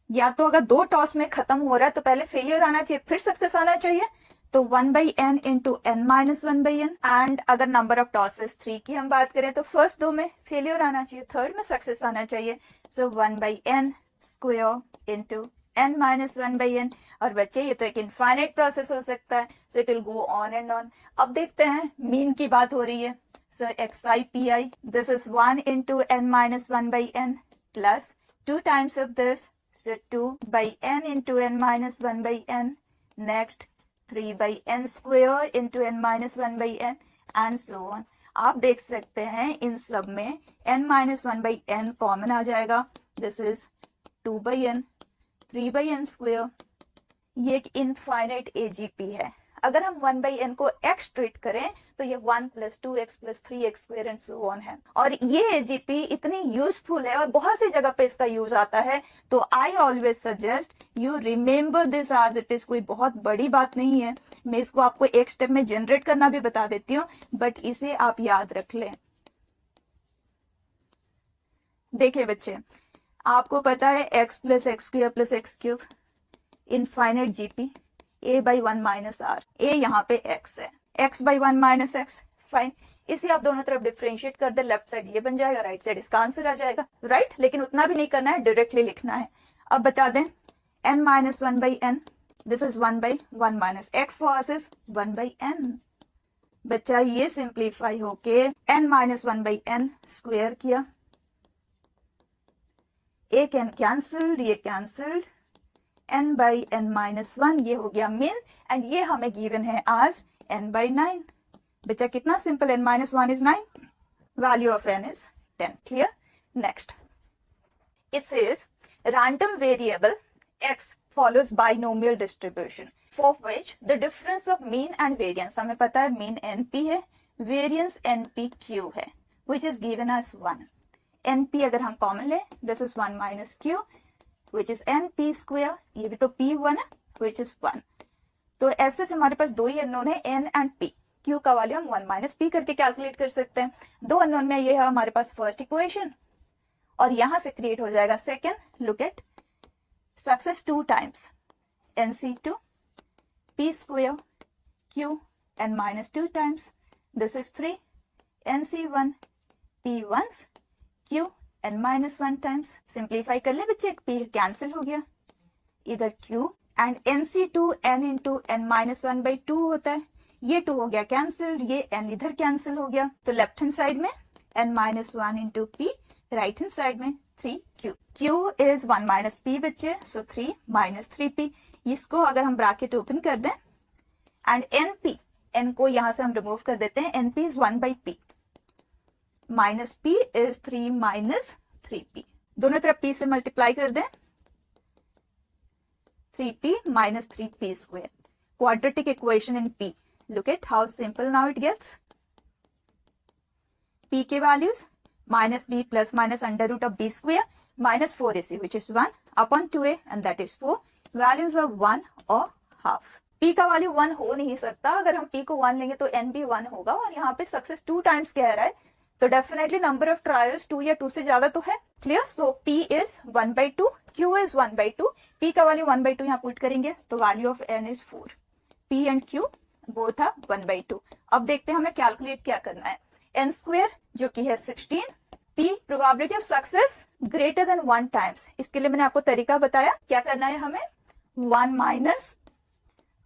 या तो अगर 2 टॉस में खत्म हो रहा है तो पहले फेलियर आना चाहिए फिर सक्सेस आना चाहिए, तो 1/n इंटू n-1/n। एंड अगर नंबर ऑफ टॉसेस 3 की हम बात करें तो फर्स्ट 2 में फेलियर आना चाहिए, थर्ड में सक्सेस आना चाहिए, सो 1/n स्क्वायर इंटू n-1/n। और बच्चे ये तो एक इनफाइनाइट प्रोसेस हो सकता है, सो it will go on and on. अब देखते हैं मीन की बात हो रही है, सो xi pi this is 1 into n-1/n plus 2 times of this, so 2/n into n-1/n, next 3/n square into n-1/n and so on। आप देख सकते हैं इन सब में n-1/n कॉमन आ जाएगा, this is 2/n, 3/n square। ये एक इनफाइनाइट AGP है। अगर हम 1/n को x ट्रीट करें तो ये 1 + 2x + 3x square and so on है। और ये AGP इतनी यूजफुल है और बहुत सी जगह पे इसका यूज आता है, तो I always suggest you remember this as it is. कोई बहुत बड़ी बात नहीं है, मैं इसको आपको एक स्टेप में जनरेट करना भी बता देती हूँ, बट इसे आप याद रख लें। देखिए बच्चे, आपको पता है x + x² + x³ infinite GP a/1 - r। a यहाँ पे x है, x/1 - x, फाइन। इसे आप दोनों तरफ डिफरेंशिएट कर दे, लेफ्ट साइड ये बन जाएगा, राइट साइड इसका आंसर आ जाएगा, राइट। लेकिन उतना भी नहीं करना है, डायरेक्टली लिखना है। अब बता दें n-1/n, this is 1/1 - x for us is 1/n। बच्चा ये सिंप्लीफाई होके n-1/n स्क्वायर किया, एक n कैंसल्ड, ये कैंसल्ड, n/n-1 ये हो गया मीन, एंड ये हमें गिवन है आज n/9। बच्चा कितना simple, n-1 is 9, value of n is 10, clear. Next, it says random variable x follows binomial distribution for which the difference of mean and variance, हमें पता है मीन np है, वेरियंस npq है, which is given as 1। np अगर हम common ले, this is 1 - q, which is an P square, ये भी तो पी वन है विच इज 1। तो ऐसे हमारे पास दो ही अननोन है एन एंड पी, क्यू का वैल्यू हम 1 माइनस पी करके कैलकुलेट कर सकते हैं। दो अननोन में ये है हमारे पास फर्स्ट इक्वेशन, और यहां से क्रिएट हो जाएगा second. Look at success 2 times nc2 p square q n minus 2 times, this is 3 nc1 p once q n minus 1 times। Simplify कर ले बच्चे, p कैंसिल हो गया, इधर q and nc2 n into n minus 1 by 2 होता है, ये 2 हो गया कैंसिल, ये n इधर कैंसिल हो गया, तो लेफ्ट हैंड साइड में n minus 1 into p, right hand side में 3q। q is 1 minus p बच्चे, सो 3 माइनस 3p। इसको अगर हम ब्रैकेट ओपन कर दें एंड np, n को यहां से हम रिमूव कर देते हैं, np is 1 by p minus p is 3 minus 3p। दोनों तरफ p से मल्टीप्लाई कर दें, 3p minus 3p square, quadratic equation in p। Look at how simple now it gets. p के values minus b plus minus under root of b square minus 4ac which is 1 upon 2a and that is 4, values of 1 और half. p का value 1 हो नहीं सकता, अगर हम p को 1 लेंगे तो n भी 1 होगा, और यहाँ पे सक्सेस 2 टाइम्स कह रहा है, तो डेफिनेटली नंबर ऑफ ट्रायल्स 2 या 2 से ज्यादा तो है। Clear? So p is 1 by 2, q is 1 by 2, p का वैल्यू 1 बाई 2 यहाँ पुट करेंगे तो value of n is 4, p and q both are 1 by 2। अब देखते हैं हमें कैलकुलेट क्या करना है। n स्क्वायर जो कि है 16, p probability of success greater than 1 times, इसके लिए मैंने आपको तरीका बताया, क्या करना है हमें, 1 minus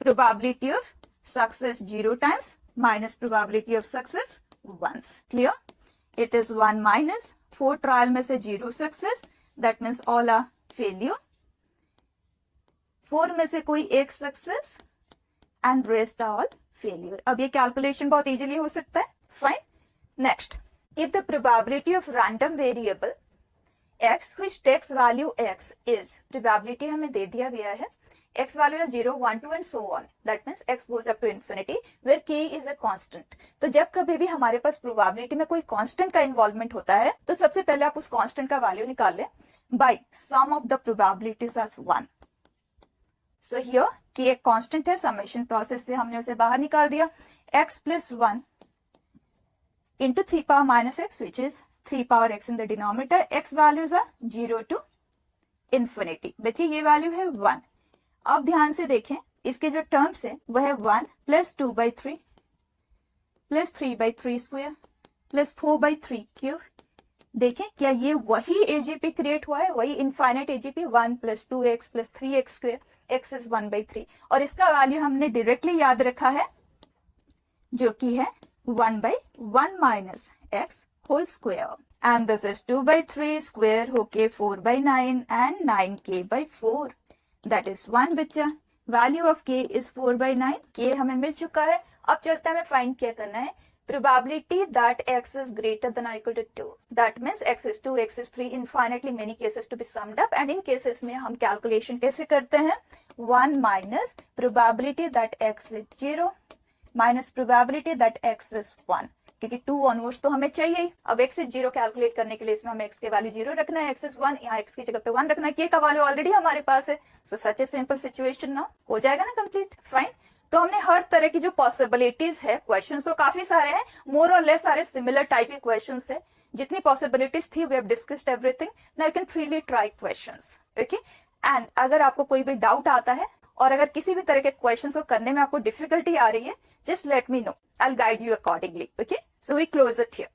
probability of success 0 times minus probability of success once। Clear? It is 1 minus 4 trial में से 0 success, that means all are failure, 4 में से कोई एक success and rest are all failure. अब ये कैलकुलेशन बहुत इजीली हो सकता है। Fine, next, if the probability of random variable x which takes value x is, probability हमें दे दिया गया है, x value है 0, 1, 2 and so on, that means x goes up to infinity where k is a constant। तो जब कभी भी हमारे पास प्रोबेबिलिटी में कोई कांस्टेंट का इन्वॉल्वमेंट होता है, तो सबसे पहले आप उस कांस्टेंट का वैल्यू निकाल लें by sum of the probabilities as 1। So here k एक कांस्टेंट है, समेशन प्रोसेस से हमने उसे बाहर निकाल दिया, x plus 1 into 3 power minus x which is 3 power x in the denominator, x values are 0 to infinity। बच्चे ये वैल्यू है 1। अब ध्यान से देखें, इसके जो टर्म्स है वह है 1 plus 2 by 3 plus 3 by 3 square plus 4 by 3 cube. देखें क्या ये वही एजीपी क्रिएट हुआ है, वही infinite AGP, 1 plus 2x plus 3x square, x is 1 by 3, और इसका वैल्यू हमने डायरेक्टली याद रखा है जो कि है 1 by 1 minus x whole square, and this is 2 by 3 square होके 4 by 9 and 9k by 4, that is 1 बच्चा। value of k is 4 by 9, k हमें मिल चुका है। अब चलता है फाइंड क्या करना है, probability that x is greater than or equal to 2, that means x is 2, x is 3, infinitely many cases to be summed up, and in cases में हम कैलकुलेशन कैसे करते हैं, 1 minus probability that x is 0 minus probability that x is 1, क्योंकि 2 onwards तो हमें चाहिए ही। अब x इज 0 कैलकुलेट करने के लिए इसमें हमें x के वैल्यू 0 रखना है, x इज 1, यहाँ x की जगह पे 1 रखना है, k का वैल्यू ऑलरेडी हमारे पास है, सो सच ए सिंपल सिचुएशन ना, हो जाएगा ना कंप्लीट। फाइन, तो हमने हर तरह की जो पॉसिबिलिटीज है, क्वेश्चंस तो काफी सारे हैं, मोर और लेस सारे सिमिलर टाइप के क्वेश्चंस है, जितनी पॉसिबिलिटीज थी we have discussed everything, now you can freely try questions, okay. And अगर आपको कोई भी डाउट आता है और अगर किसी भी तरह के क्वेश्चंस को करने में आपको डिफिकल्टी आ रही है, just let me know, I will guide you accordingly, okay. So we close it here.